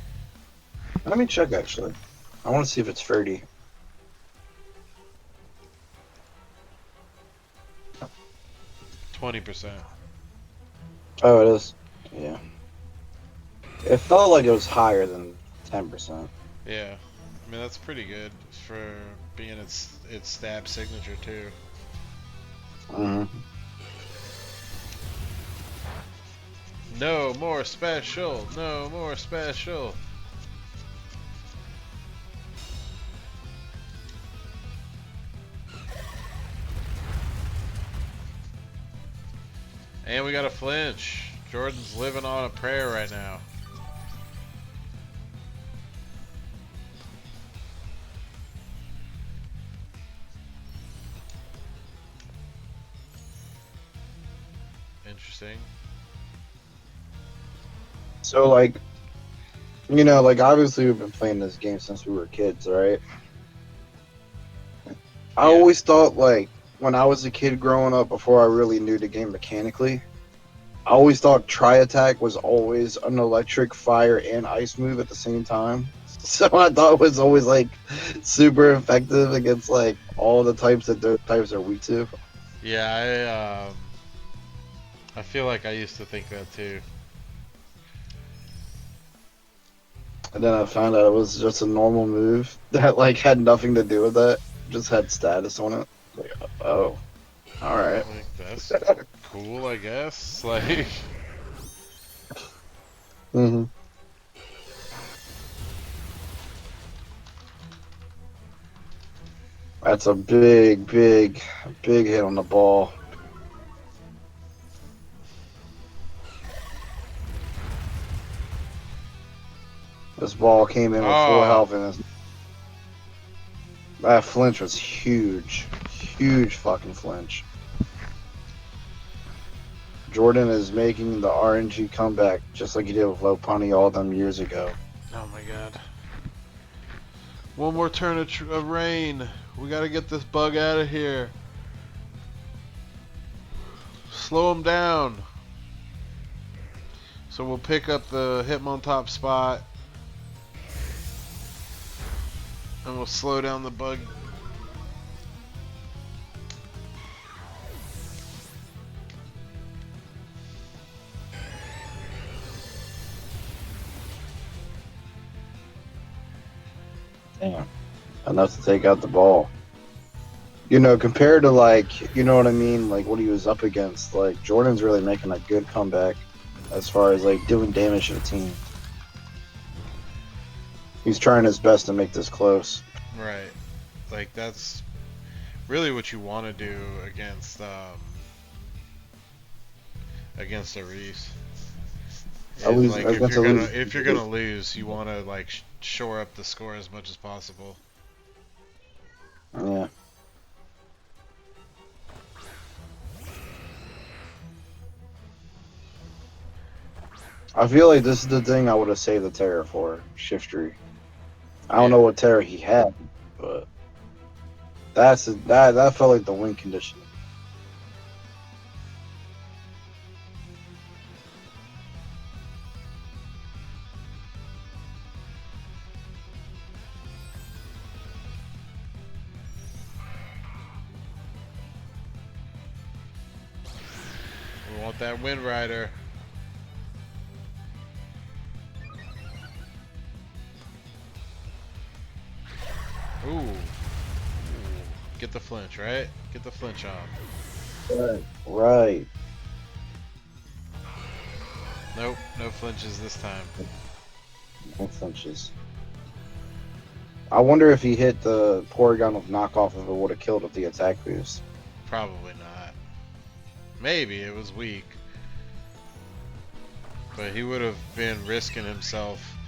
Let me check actually. I want to see if it's 30. 20%. Oh, it is. Yeah. It felt like it was higher than 10%. Yeah. I mean, that's pretty good for being its stab signature, too. No more special! No more special! And we got a flinch. Jordan's living on a prayer right now. Interesting. So, like, you know, like, obviously we've been playing this game since we were kids, right? I always thought, like, when I was a kid growing up, before I really knew the game mechanically, I always thought Tri-Attack was always an electric, fire, and ice move at the same time. So I thought it was always, like, super effective against, like, all the types that those types are weak to. Yeah, I feel like I used to think that too. And then I found out it was just a normal move that, like, had nothing to do with that. Just had status on it. Like, oh, alright. Like, that's cool, I guess. Like, That's a big hit on the ball. This ball came in with full health, and that flinch was huge. Huge fucking flinch. Jordan is making the RNG comeback just like he did with Lopunny all them years ago. oh my god. One more turn of rain. We gotta get this bug out of here. Slow him down. So we'll pick up the Hitmontop spot. And we'll slow down the bug. Damn. Enough to take out the ball. You know, compared to, like, you know what I mean? Like, what he was up against. Like, Jordan's really making a good comeback as far as, like, doing damage to the team. He's trying his best to make this close. Right. Like, that's really what you want to do against Aries. Like, if you're gonna lose, you want to, like, shore up the score as much as possible. Yeah. I feel like this is the thing I would have saved the Terra for, Shiftry. I don't know what Terra he had, but That felt like the win condition. We want that Wind Rider. Ooh. Get the flinch, right? Get the flinch off. Right. Right. Nope, no flinches this time. No flinches. I wonder if he hit the Porygon with knockoff if it would have killed with the attack boost. Probably not. Maybe it was weak. But he would have been risking himself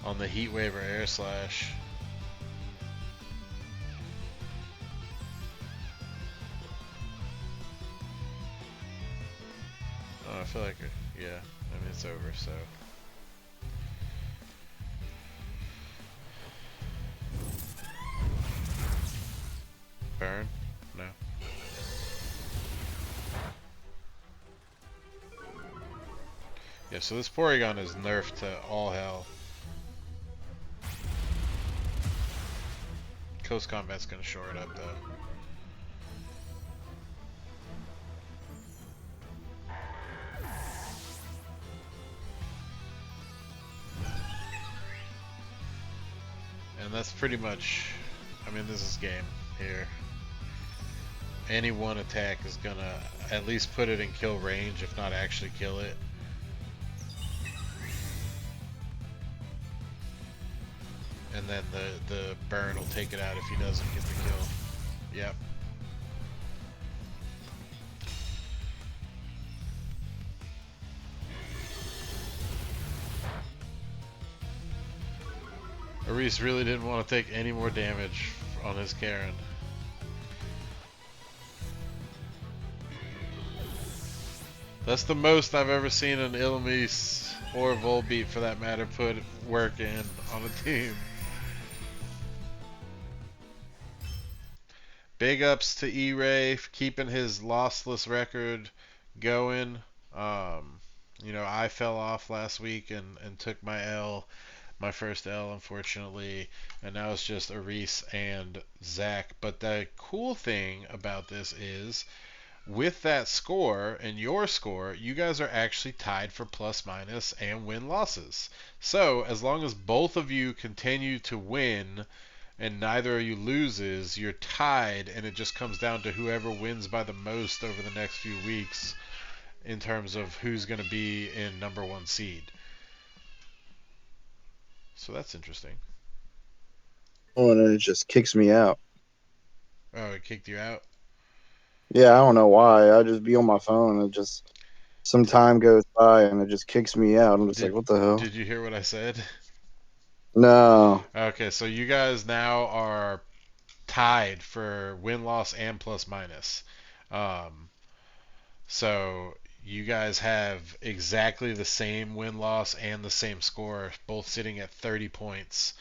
on the Heat Wave or Air Slash. Oh, I feel like, yeah, I mean, it's over, so. Burn? No. Yeah, so this Porygon is nerfed to all hell. Coast Combat's gonna shore it up, though. And that's pretty much, I mean, this is game here. Any one attack is gonna at least put it in kill range, if not actually kill it. And then the burn will take it out if he doesn't get the kill. Yep. Reese really didn't want to take any more damage on his Karen. That's the most I've ever seen an Illumise or Volbeat for that matter put work in on a team. Big ups to E-Ray for keeping his lossless record going. You know, I fell off last week and took my L, my first L, unfortunately, and now it's just Aris and Zach. But the cool thing about this is, with that score and your score, you guys are actually tied for plus minus and win losses. So, as long as both of you continue to win and neither of you loses, you're tied, and it just comes down to whoever wins by the most over the next few weeks in terms of who's going to be in number one seed. So that's interesting. Oh, and then it just kicks me out. Oh, it kicked you out? Yeah, I don't know why. I just be on my phone and it just some Did time goes by and it just kicks me out. I'm just like, did what the hell? did you hear what I said? No. Okay, so you guys now are tied for win loss and plus minus. Um, so you guys have exactly the same win loss and the same score, both sitting at 30 points,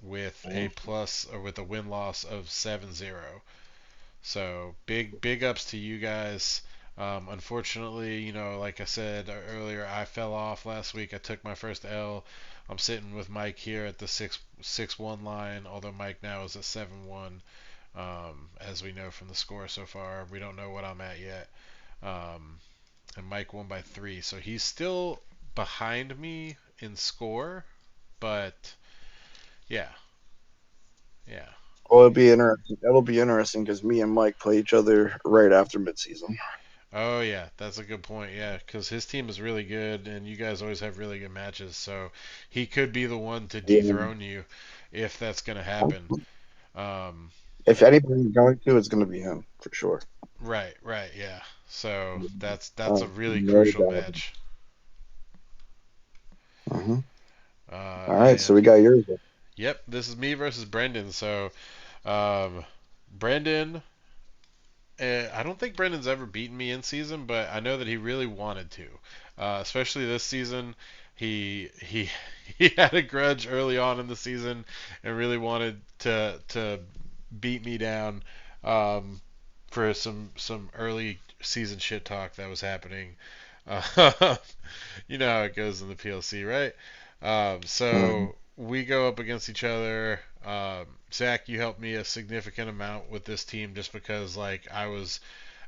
with a plus or with a win loss of 7-0. So big ups to you guys. Unfortunately, you know, like I said earlier, I fell off last week. I took my first L. I'm sitting with Mike here at the 6-1 line, although Mike now is at 7-1. As we know from the score so far, we don't know what I'm at yet. Um, and Mike won by 3, so he's still behind me in score, but yeah, yeah. Well, it'll be interesting. It'll be interesting because me and Mike play each other right after midseason. Oh yeah, that's a good point. Yeah, because his team is really good, and you guys always have really good matches. So he could be the one to Yeah. dethrone you, if that's gonna happen. If anybody's going to, it's going to be him for sure. Right, yeah. So that's a really No crucial doubt. match. Uh-huh. All right, so And we got yours. yep, this is me versus Brendan. So um, Brendan, I don't think Brendan's ever beaten me in season, but I know that he really wanted to. Especially this season, he he had a grudge early on in the season and really wanted to beat me down um, for some early season shit talk that was happening. Uh, you know how it goes in the PLC, right? Mhm. So we go up against each other. Zach, you helped me a significant amount with this team just because like I was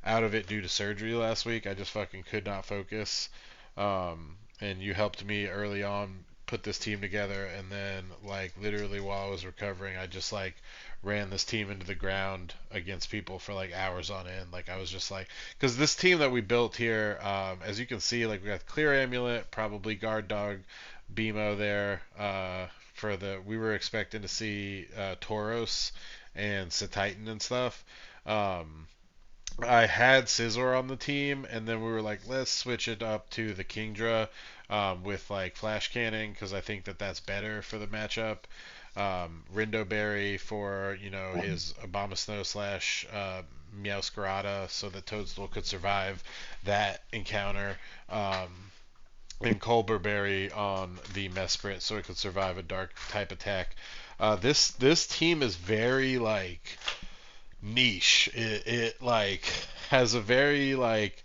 out of it due to surgery last week. I just fucking could not focus. And you helped me early on put this team together, and then like literally while I was recovering, I just like ran this team into the ground against people for like hours on end. Like I was just like, because this team that we built here, as you can see, like we got Clear Amulet, probably Guard Dog, BMO there. For the we were expecting to see Tauros and Titan and stuff. Um, I had Scizor on the team, and then we were like, let's switch it up to the Kingdra with like flash cannon because I think that that's better for the matchup. Rindo Berry for his Abomasnow slash Meowscarada so that Toadstool could survive that encounter. And Colbur Berry on the Mesprit so it could survive a dark type attack. This team is very like niche. It like has a very like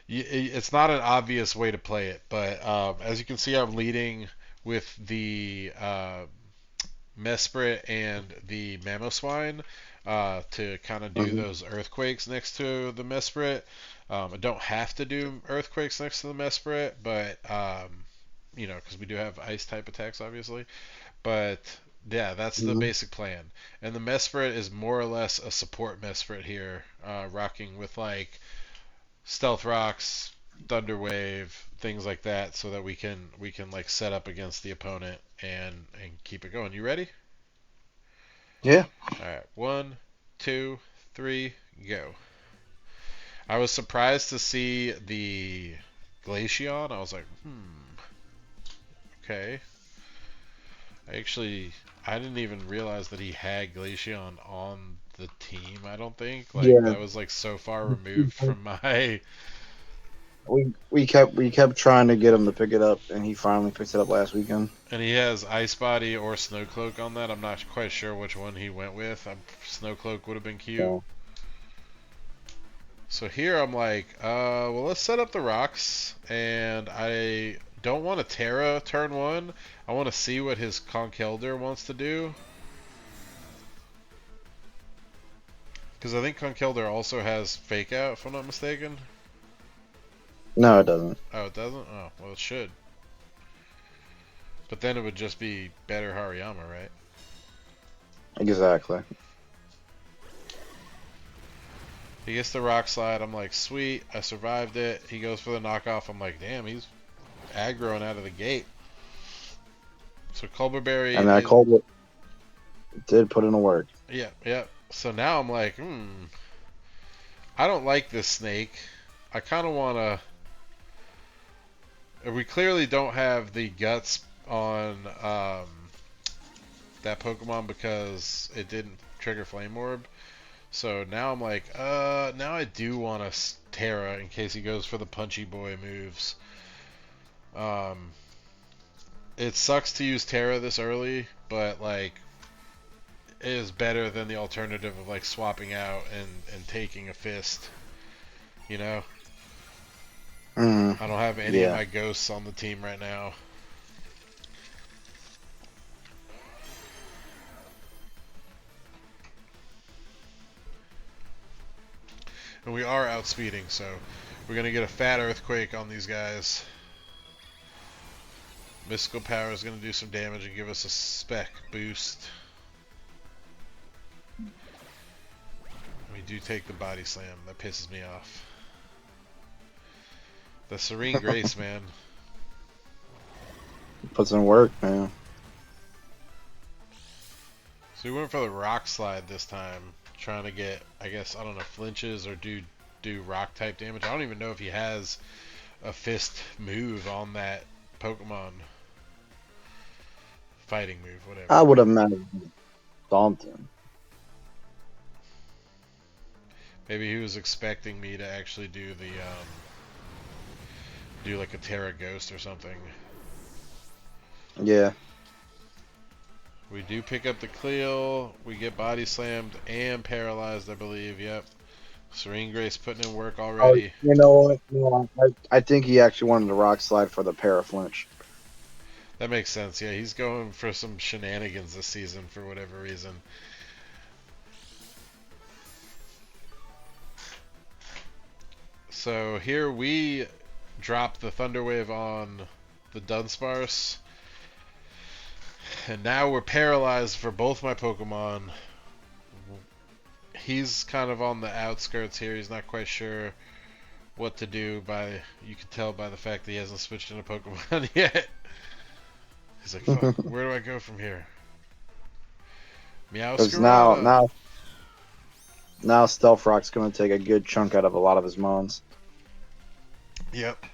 it's not an obvious way to play it, but as you can see, I'm leading with the Mesprit and the Mamoswine to kind of do Mhm. those earthquakes next to the Mesprit. I don't have to do earthquakes next to the Mesprit, but because we do have ice type attacks, obviously. But yeah, that's the Mhm. basic plan. And the Mesprit is more or less a support Mesprit here, rocking with like Stealth Rocks, Thunder Wave, things like that, so that we can like set up against the opponent and keep it going. You ready? Yeah. All right, 1, 2, 3, go. I was surprised to see the Glaceon. I was like, okay. Actually, I didn't even realize that he had Glaceon on the team. I don't think like Yeah. that was like so far removed from my. We kept trying to get him to pick it up, and he finally picked it up last weekend. And he has Ice Body or Snow Cloak on that. I'm not quite sure which one he went with. Snow Cloak would have been cute. So So here I'm like, well, let's set up the rocks, and I don't want a Terra turn one. I want to see what his Conkeldurr wants to do. Because I think Conkeldurr also has Fake Out, if I'm not mistaken. no, it doesn't. Oh, it doesn't? Oh, well, it should. But then it would just be better Hariyama, right? Exactly. He gets the Rock Slide. I'm like, sweet, I survived it. He goes for the knockoff. I'm like, damn, he's aggroing out of the gate. So Culberberry And that is. Colbert did put in the work. Yeah, yeah. So now I'm like, I don't like this snake. I kind of want to. We clearly don't have the guts on that Pokemon because it didn't trigger Flame Orb. So now I'm like, now I do want a Terra in case he goes for the Punchy Boy moves. Um, it sucks to use Terra this early, but like, it is better than the alternative of like swapping out and taking a fist. You know, Mm, I don't have any of yeah. my ghosts on the team right now. And we are outspeeding, so we're going to get a fat earthquake on these guys. Mystical Power is going to do some damage and give us a spec boost. We do take the body slam. That pisses me off. The Serene Grace, man. Puts in work, man. So we went for the rock slide this time, trying to get, I guess, I don't know, flinches or do rock type damage. I don't even know if he has a fist move on that Pokemon. Fighting move, I whatever. would have imagined something. Maybe he was expecting me to actually do the do like a Terra Ghost or something. Yeah. We do pick up the Cleo. We get body slammed and paralyzed, I believe. Yep. Serene Grace putting in work Oh, already. you know what? No, I think he actually wanted the rock slide for the para flinch. That makes sense. Yeah, he's going for some shenanigans this season for whatever reason. So here we drop the Thunder Wave on the Dunsparce. And now we're paralyzed for both my Pokemon. He's kind of on the outskirts here. He's not quite sure what to do by, you can tell by the fact that he hasn't switched into Pokemon yet. He's like, fuck, where do I go from here? Because now, Meowscarada. now, now Stealth Rock's going to take a good chunk out of a lot of his mons. Yep.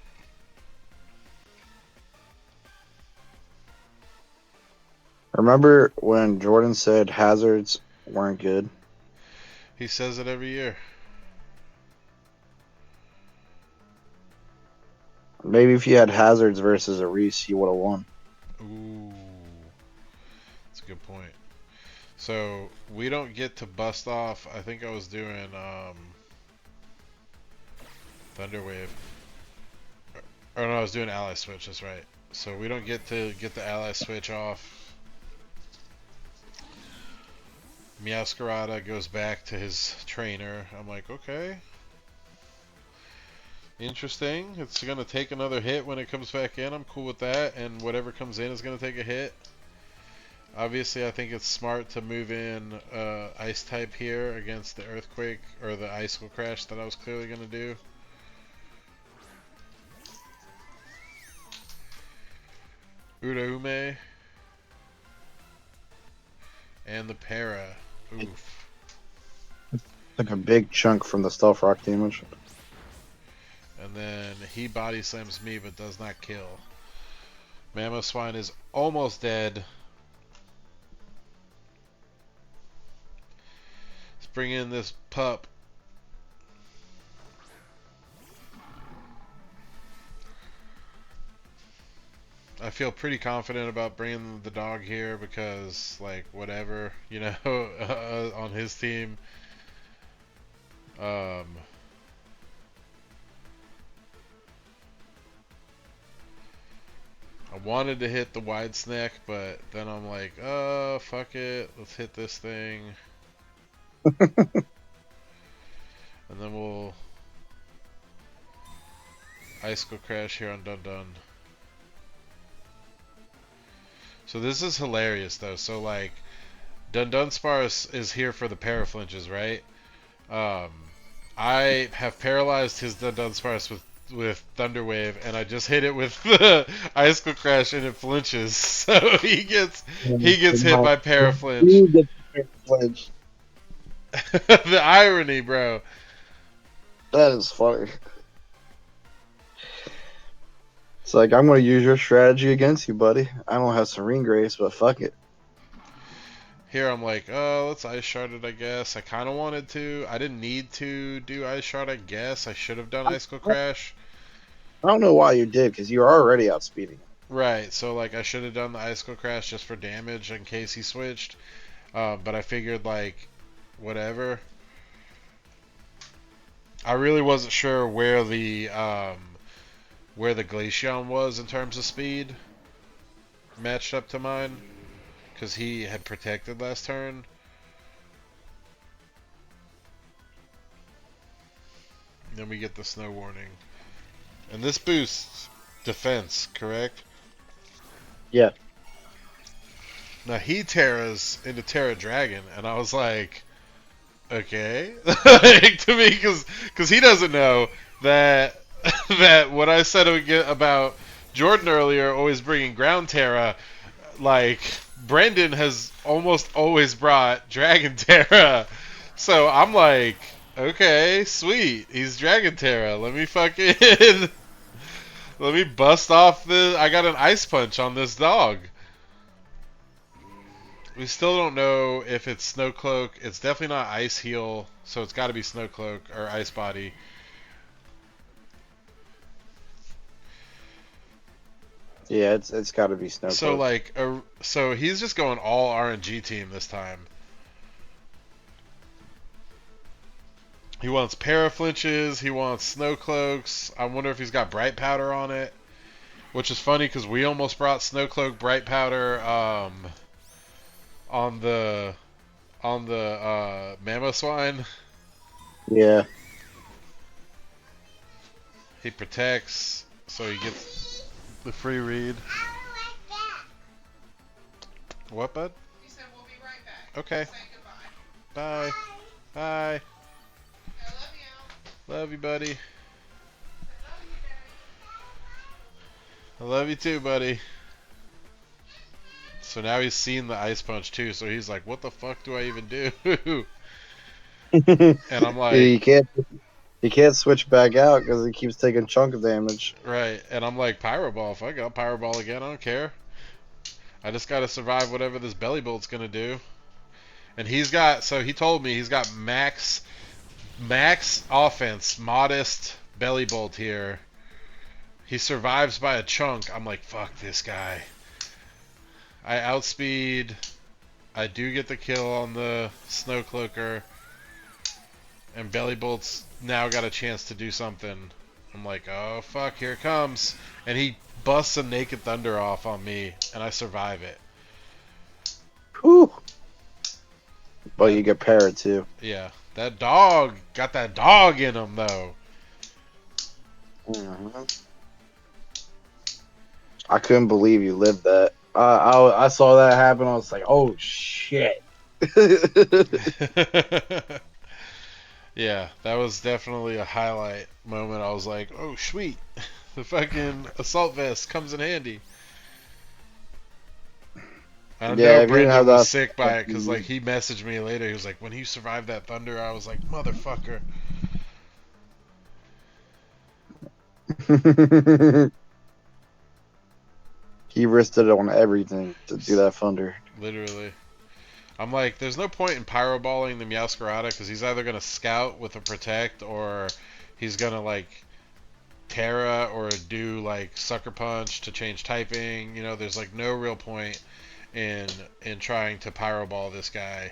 Remember when Jordan said hazards weren't good? He says it every year. Maybe if you had hazards versus a Reese, he would have won. Ooh. That's a good point. So, we don't get to bust off, I think I was doing, Thunder Wave. Or no, I was doing Ally Switch, that's right. So we don't get to get the Ally Switch off. Meowscarada goes back to his trainer. I'm like, okay. Interesting. It's going to take another hit when it comes back in. I'm cool with that. And whatever comes in is going to take a hit. Obviously, I think it's smart to move in Ice type here against the Earthquake or the Icicle Crash that I was clearly going to do. Uraume. And the Para. Oof. Like a big chunk from the Stealth Rock damage. And then he body slams me but does not kill. Mamoswine is almost dead. Let's bring in this pup. I feel pretty confident about bringing the dog here because, like, whatever, you know, on his team. I wanted to hit the wide snack, but then I'm like, oh, fuck it. Let's hit this thing. And then we'll Icicle Crash here on Dun Dun. So this is hilarious, though. So, like, Dun Dunsparce is here for the paraflinches, right? I have paralyzed his Dun Dunsparce with Thunder Wave, and I just hit it with the Icicle Crash, and it flinches. So he gets hit by Paraflinch. You get the flinch. The irony, bro. That is funny. It's like, I'm going to use your strategy against you, buddy. I don't have Serene Grace, but fuck it. Here I'm like, oh, let's Ice Shard it, I guess. I kind of wanted to. I didn't need to do Ice Shard, I guess. I should have done Icicle Crash. I don't know why you did, because you're already outspeeding. Right, so like I should have done the Icicle Crash just for damage in case he switched. But I figured, like, whatever. I really wasn't sure where the Glaceon was in terms of speed matched up to mine, because he had protected last turn. Then we get the Snow Warning. And this boosts defense, correct? Yeah. Now he Terras into Terra Dragon, and I was like, okay. Like, to me, because he doesn't know that that what I said about Jordan earlier, always bringing Ground Terra, like, Brendan has almost always brought Dragon Terra. So I'm like, okay, sweet. He's Dragon Terra. Let me fucking let me bust off the. I got an Ice Punch on this dog. We still don't know if it's Snow Cloak. It's definitely not Ice Heal, so it's got to be Snow Cloak or Ice Body. Yeah, it's got to be So Snowcloak. like, so he's just going all RNG team this time. He wants paraflinches. He wants snow cloaks. I wonder if he's got bright powder on it, which is funny because we almost brought snow cloak bright powder on the mammoth swine. Yeah. He protects, so he gets the free read. What, bud? He said we'll be right back. Okay. Say goodbye. Bye. Bye. I love you. Love you, buddy. I love you, Daddy. I love you too, buddy. So now he's seen the ice punch too, so he's like, what the fuck do I even do? And I'm like, He can't switch back out because he keeps taking chunk damage. right. And I'm like, Pyro Ball. Fuck, I'll Pyro Ball again. I don't care. I just gotta survive whatever this belly bolt's gonna do. And he's got, so he told me he's got max offense, modest belly bolt here. He survives by a chunk. I'm like, fuck this guy. I outspeed. I do get the kill on the snow cloaker. And belly bolt's now got a chance to do something. I'm like, oh fuck, here it comes. And he busts a naked thunder off on me, and I survive it. Whew. But you get parrot too. Yeah, that dog got that dog in him though. I couldn't believe you lived that. I saw that happen. I was like, oh shit. Yeah, that was definitely a highlight moment. I was like, oh sweet, the fucking assault vest comes in handy. I Yeah, know if you didn't Brendan have was that. sick by it because like he messaged me later. He was like, when he survived that thunder, I was like, motherfucker. He risked it on everything to do that thunder. Literally. I'm like, there's no point in pyroballing the Meowscarada because he's either gonna scout with a protect or he's gonna like Terra or do like Sucker Punch to change typing. You know, there's like no real point in trying to pyroball this guy.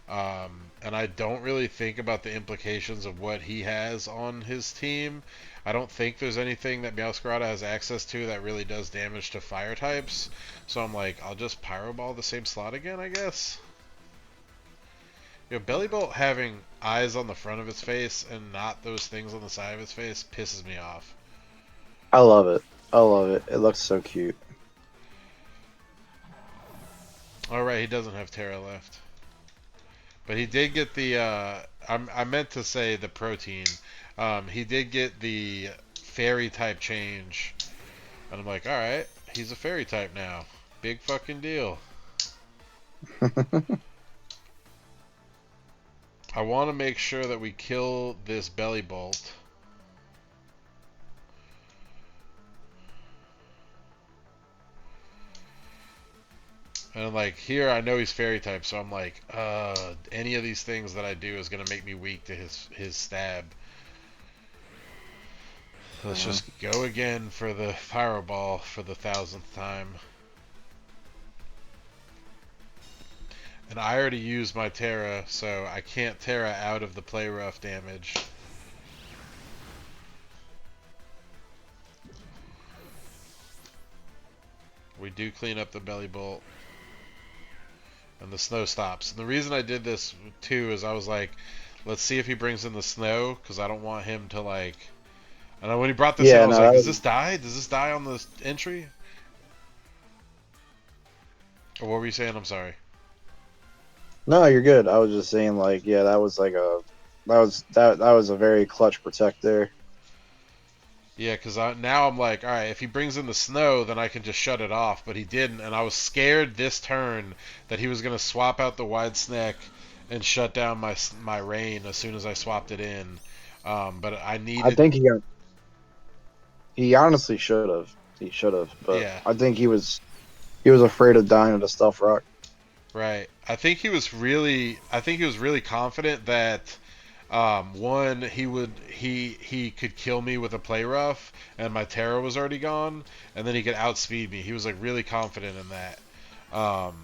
And I don't really think about the implications of what he has on his team. I don't think there's anything that Meowscarada has access to that really does damage to fire types. So I'm like, I'll just pyroball the same slot again, I guess. You know, Belly Bolt having eyes on the front of its face and not those things on the side of its face pisses me off. I love it. I love it. It looks so cute. Alright, he doesn't have Terra left. But he did get the, I meant to say the protein. He did get the fairy type change. And I'm like, alright, he's a fairy type now. Big fucking deal. I want to make sure that we kill this belly bolt. And like here I know he's fairy type, so I'm like, any of these things that I do is gonna make me weak to his stab. Let's just go again for the fireball for the 1000th time. And I already used my Terra, so I can't Terra out of the play rough damage. We do clean up the belly bolt. And the snow stops. And the reason I did this too is I was like, let's see if he brings in the snow, because I don't want him to like... And when he brought this in, Yeah, I was no, like, that does was, this die? Does this die on the entry? Or what were you saying? I'm sorry. no, you're good. I was just saying, like, yeah, that was like that was a very clutch protect there. Yeah, because now I'm like, all right, if he brings in the snow, then I can just shut it off. But he didn't, and I was scared this turn that he was going to swap out the wide snack and shut down my rain as soon as I swapped it in. But I I needed, think he honestly should have. He should have, but yeah, I think he was afraid of dying to the stuff rock. right. I think he was really confident that One, he could kill me with a play rough, and my Terra was already gone, and then he could outspeed me. He was like really confident in that. Um,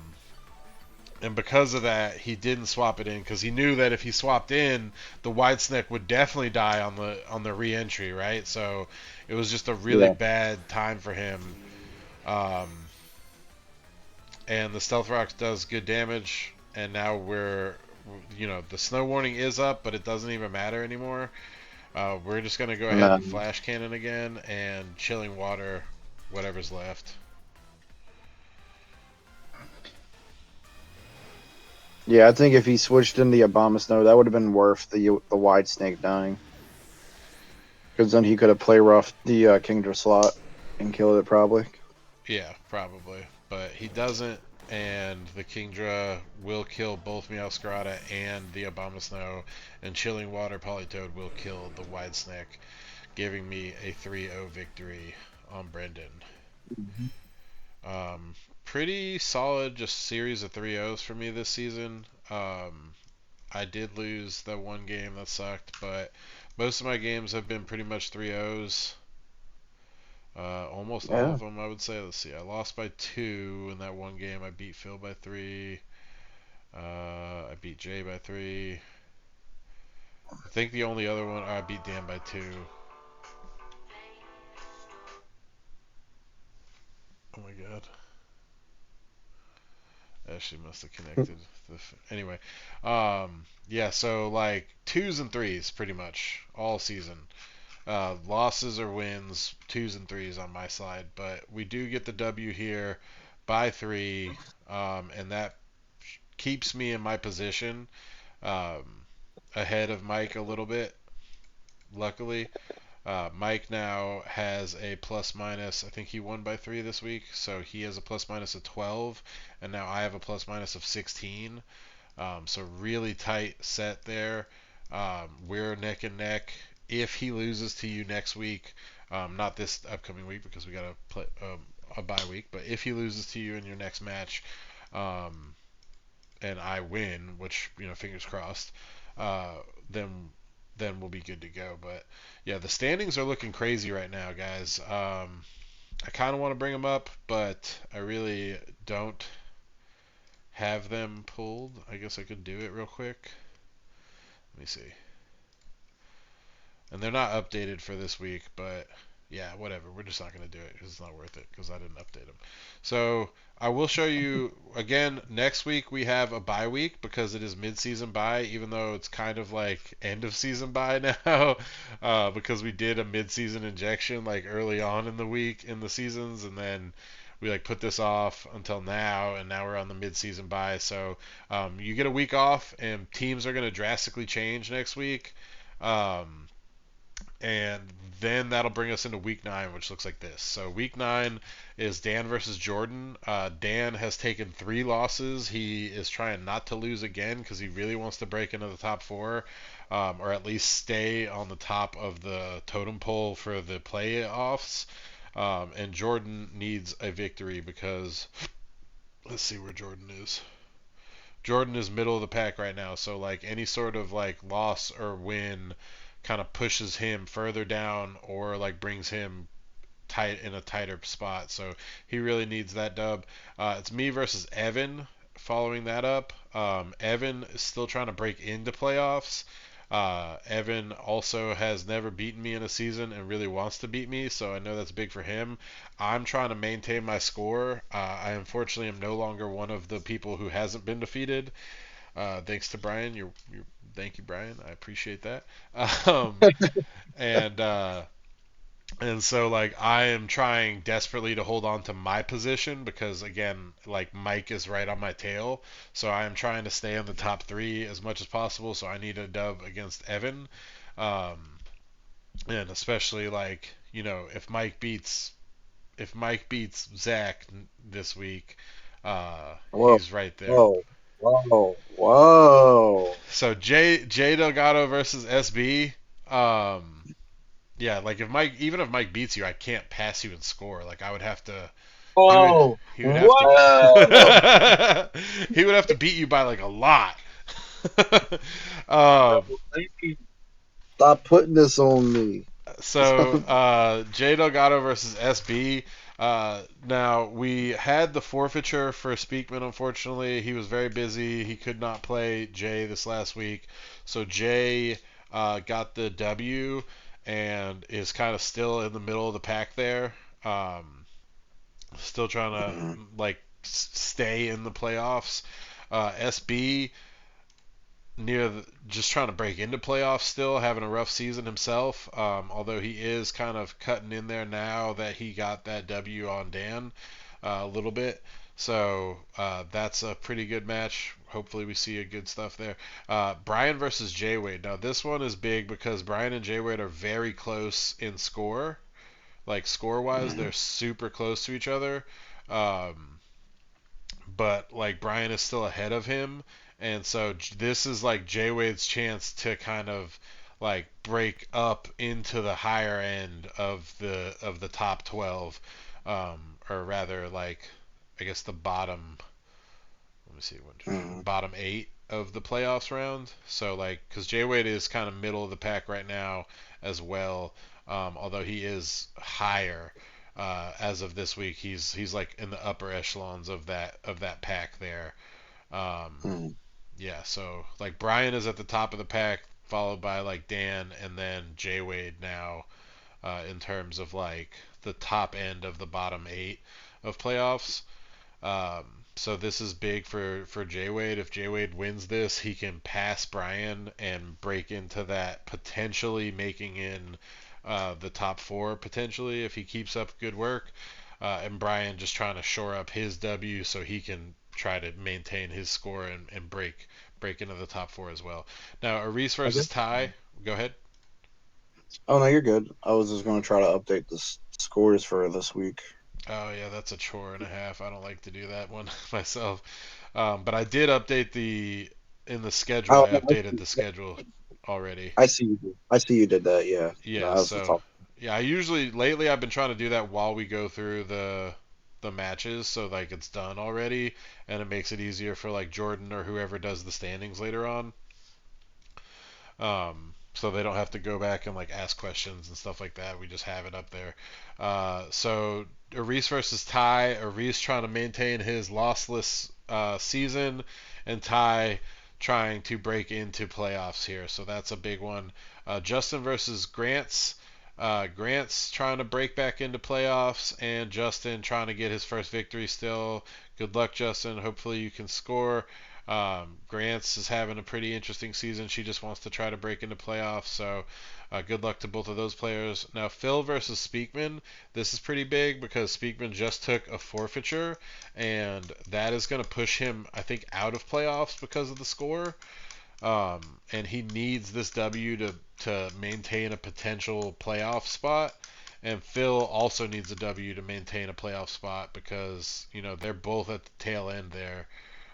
and because of that, he didn't swap it in because he knew that if he swapped in, the White Snake would definitely die on the re-entry, right? So it was just a really Yeah. bad time for him. Um, and the Stealth Rocks does good damage, and now the snow warning is up, but it doesn't even matter anymore. We're just gonna go ahead No. and flash cannon again and chilling water, whatever's left. Yeah, I think if he switched in the Obama Snow, that would have been worth the Wide Snake dying. Because then he could have play roughed the Kingdra slot and killed it probably. Yeah, probably, but he doesn't, and the Kingdra will kill both Meowscarada and the Abomasnow, and Chilling Water Politoed will kill the Wide Snake, giving me a 3-0 victory on Brendan. Mhm. Pretty solid, just series of 3-0s for me this season. I did lose that one game that sucked, but most of my games have been pretty much 3-0s. Almost all Yeah. of them, I would say. Let's see. I lost by 2 in that one game. I beat Phil by 3. I beat Jay by 3. I think the only other one I beat Dan by 2. Oh my god. Ashley must have connected. Anyway, yeah. So like twos and threes, pretty much all season. Losses or wins, twos and threes on my side, but we do get the W here by 3, and that keeps me in my position, um, ahead of Mike a little bit. Luckily, Mike now has a plus minus. I think he won by 3 this week, so he has a plus minus of 12, and now I have a plus minus of 16. So really tight set there. We're neck and neck. If he loses to you next week, not this upcoming week because we got to play a bye week, but if he loses to you in your next match, um, and I win, which fingers crossed, uh, then we'll be good to go. But yeah, the standings are looking crazy right now, guys. I kind of want to bring them up, but I really don't have them pulled. I guess I could do it real quick. Let me see. And they're not updated for this week, but yeah, whatever. We're just not going to do it because it's not worth it because I didn't update them. So I will show you again next week. We have a bye week because it is mid-season bye, even though it's kind of like end of season bye now, because we did a mid-season injection like early on in the week in the seasons, and then we like put this off until now, and now we're on the mid-season bye. So you get a week off, and teams are going to drastically change next week. Um, and then that'll bring us into week 9, which looks like this. So week 9 is Dan versus Jordan. Dan has taken 3 losses. He is trying not to lose again because he really wants to break into the top 4, or at least stay on the top of the totem pole for the playoffs. And Jordan needs a victory because let's see where Jordan is. Jordan is middle of the pack right now, so like any sort of like loss or win kind of pushes him further down or like brings him tight in a tighter spot. So he really needs that dub. It's me versus Evan following that up. Evan is still trying to break into playoffs. Evan also has never beaten me in a season and really wants to beat me, so I know that's big for him. I'm trying to maintain my score. I unfortunately am no longer one of the people who hasn't been defeated. Thanks to Brian. Thank you, Brian. I appreciate that. Um, and so like I am trying desperately to hold on to my position because again, like Mike is right on my tail, so I am trying to stay in the top 3 as much as possible. So I need a dub against Evan, um, and especially like if Mike beats Zach this week, Whoa. he's right there. Whoa. Whoa. Whoa. So Jay Delgado versus SB. Um, Yeah, like even if Mike beats you, I can't pass you and score. Like I would have to. He would Whoa. he would have to. Whoa. He would have to beat you by like a lot. um, Stop putting this on me. Jay Delgado versus SB. Now we had the forfeiture for Speakman. Unfortunately, he was very busy. He could not play Jay this last week. So Jay got the W and is kind of still in the middle of the pack there. Still trying to Mhm. like stay in the playoffs. SB just trying to break into playoffs still, having a rough season himself. Although he is kind of cutting in there now that he got that W on Dan a little bit. So that's a pretty good match. Hopefully we see a good stuff there. Brian versus Jay Wade. Now this one is big because Brian and Jay Wade are very close in score. Like score wise, Mhm. they're super close to each other. Um, but like Brian is still ahead of him, and so this is like Jay Wade's chance to kind of like break up into the higher end of the top 12, or rather like I guess the bottom. Let me see, Mhm. bottom 8 of the playoffs round. So like, because Jay Wade is kind of middle of the pack right now as well, although he is higher. As of this week, he's like in the upper echelons of that pack there. Um, Mhm. yeah, so like Brian is at the top of the pack, followed by like Dan, and then Jay Wade now in terms of like the top end of the bottom 8 of playoffs. So this is big for Jay Wade. If Jay Wade wins this, he can pass Brian and break into that, potentially making in the top 4 potentially if he keeps up good work. And Brian just trying to shore up his W so he can try to maintain his score and break into the top 4 as well. Now, Reese I versus guess. Ty. Go ahead. Oh no, you're good. I was just going to try to update the scores for this week. Oh yeah, that's a chore and a half. I don't like to do that one myself. But I did update the in the schedule. Oh, I no, updated the schedule already. I see you did. I see you did that. Yeah. No, Yeah, I was just so talking. yeah, I usually lately I've been trying to do that while we go through the matches, so like it's done already, and it makes it easier for like Jordan or whoever does the standings later on. So they don't have to go back and like ask questions and stuff like that. We just have it up there. So Aris versus Ty. Aris trying to maintain his lossless season, and Ty trying to break into playoffs here. So that's a big one. Justin versus Grants. Grant's trying to break back into playoffs, and Justin trying to get his first victory still. Good luck, Justin. Hopefully you can score. Grants is having a pretty interesting season. She just wants to try to break into playoffs. So good luck to both of those players. Now, Phil versus Speakman. This is pretty big because Speakman just took a forfeiture, and that is going to push him, I think, out of playoffs because of the score. And he needs this W to maintain a potential playoff spot. And Phil also needs a W to maintain a playoff spot because, you know, they're both at the tail end there.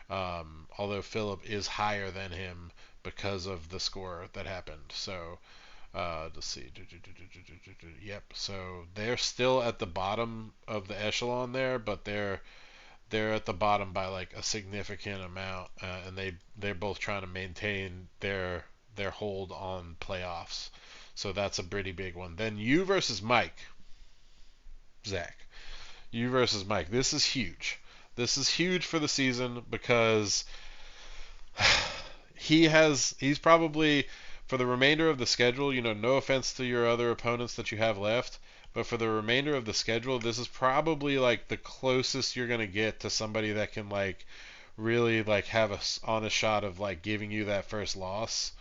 Although Philip is higher than him because of the score that happened. So let's see. Yep. So they're still at the bottom of the echelon there, but they're at the bottom by like a significant amount, and they're both trying to maintain their hold on playoffs. So that's a pretty big one. Then you versus Mike, Zach. You versus Mike. This is huge. This is huge for the season because he's probably for the remainder of the schedule, you know, no offense to your other opponents that you have left, but for the remainder of the schedule, this is probably like the closest you're going to get to somebody that can like really like have a honest shot of like giving you that first loss.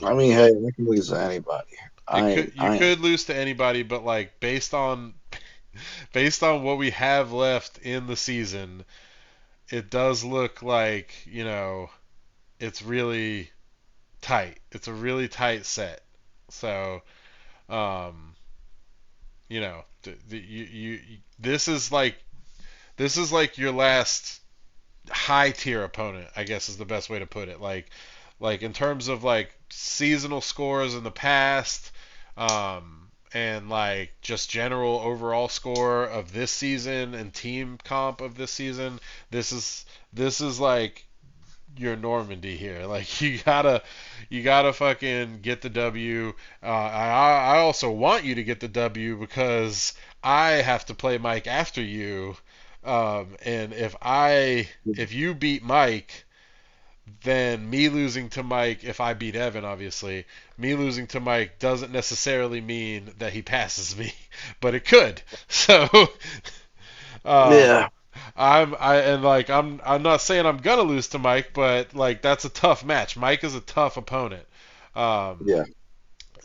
I mean, hey, I can lose to anybody. It I could ain't. you I ain't. could lose to anybody, but like based on what we have left in the season, it does look like, you know, it's really tight. It's a really tight set. So, um, you know, this is like your last high tier opponent, I guess is the best way to put it. Like in terms of like seasonal scores in the past, and like just general overall score of this season and team comp of this season, this is like your Normandy here. Like you gotta fucking get the W. I also want you to get the W because I have to play Mike after you. And if you beat Mike, then me losing to Mike, if I beat Evan, obviously, me losing to Mike doesn't necessarily mean that he passes me, but it could. So, um, Yeah. I'm not saying I'm gonna lose to Mike, but like that's a tough match. Mike is a tough opponent. Um, Yeah.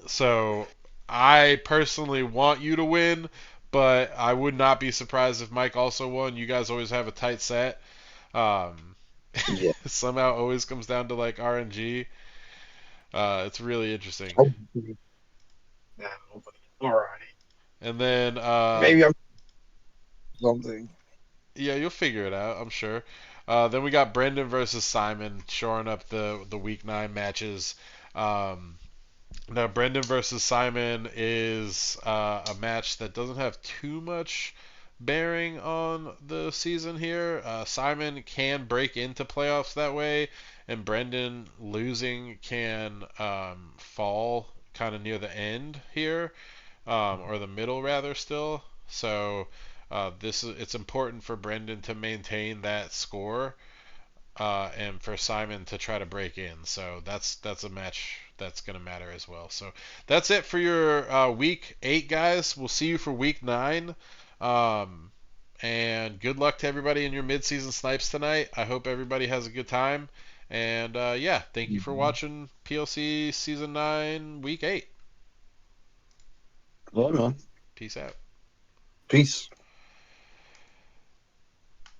so I personally want you to win, but I would not be surprised if Mike also won. You guys always have a tight set. Um, Yeah. somehow always comes down to like RNG. It's really interesting. Yeah. All right. And then Maybe I'm something. yeah, you'll figure it out, I'm sure. Then we got Brendan versus Simon shoring up the week 9 matches. Um, Now, Brendan versus Simon is a match that doesn't have too much bearing on the season here. Simon can break into playoffs that way, and Brendan losing can fall kind of near the end here, or the middle rather still. So it's important for Brendan to maintain that score and for Simon to try to break in. So that's a match that's going to matter as well. So that's it for your week 8, guys. We'll see you for week 9. Um, and good luck to everybody in your midseason snipes tonight. I hope everybody has a good time. And yeah, thank you for watching PLC Season 9, Week 8. Yeah, man. Peace out. Peace.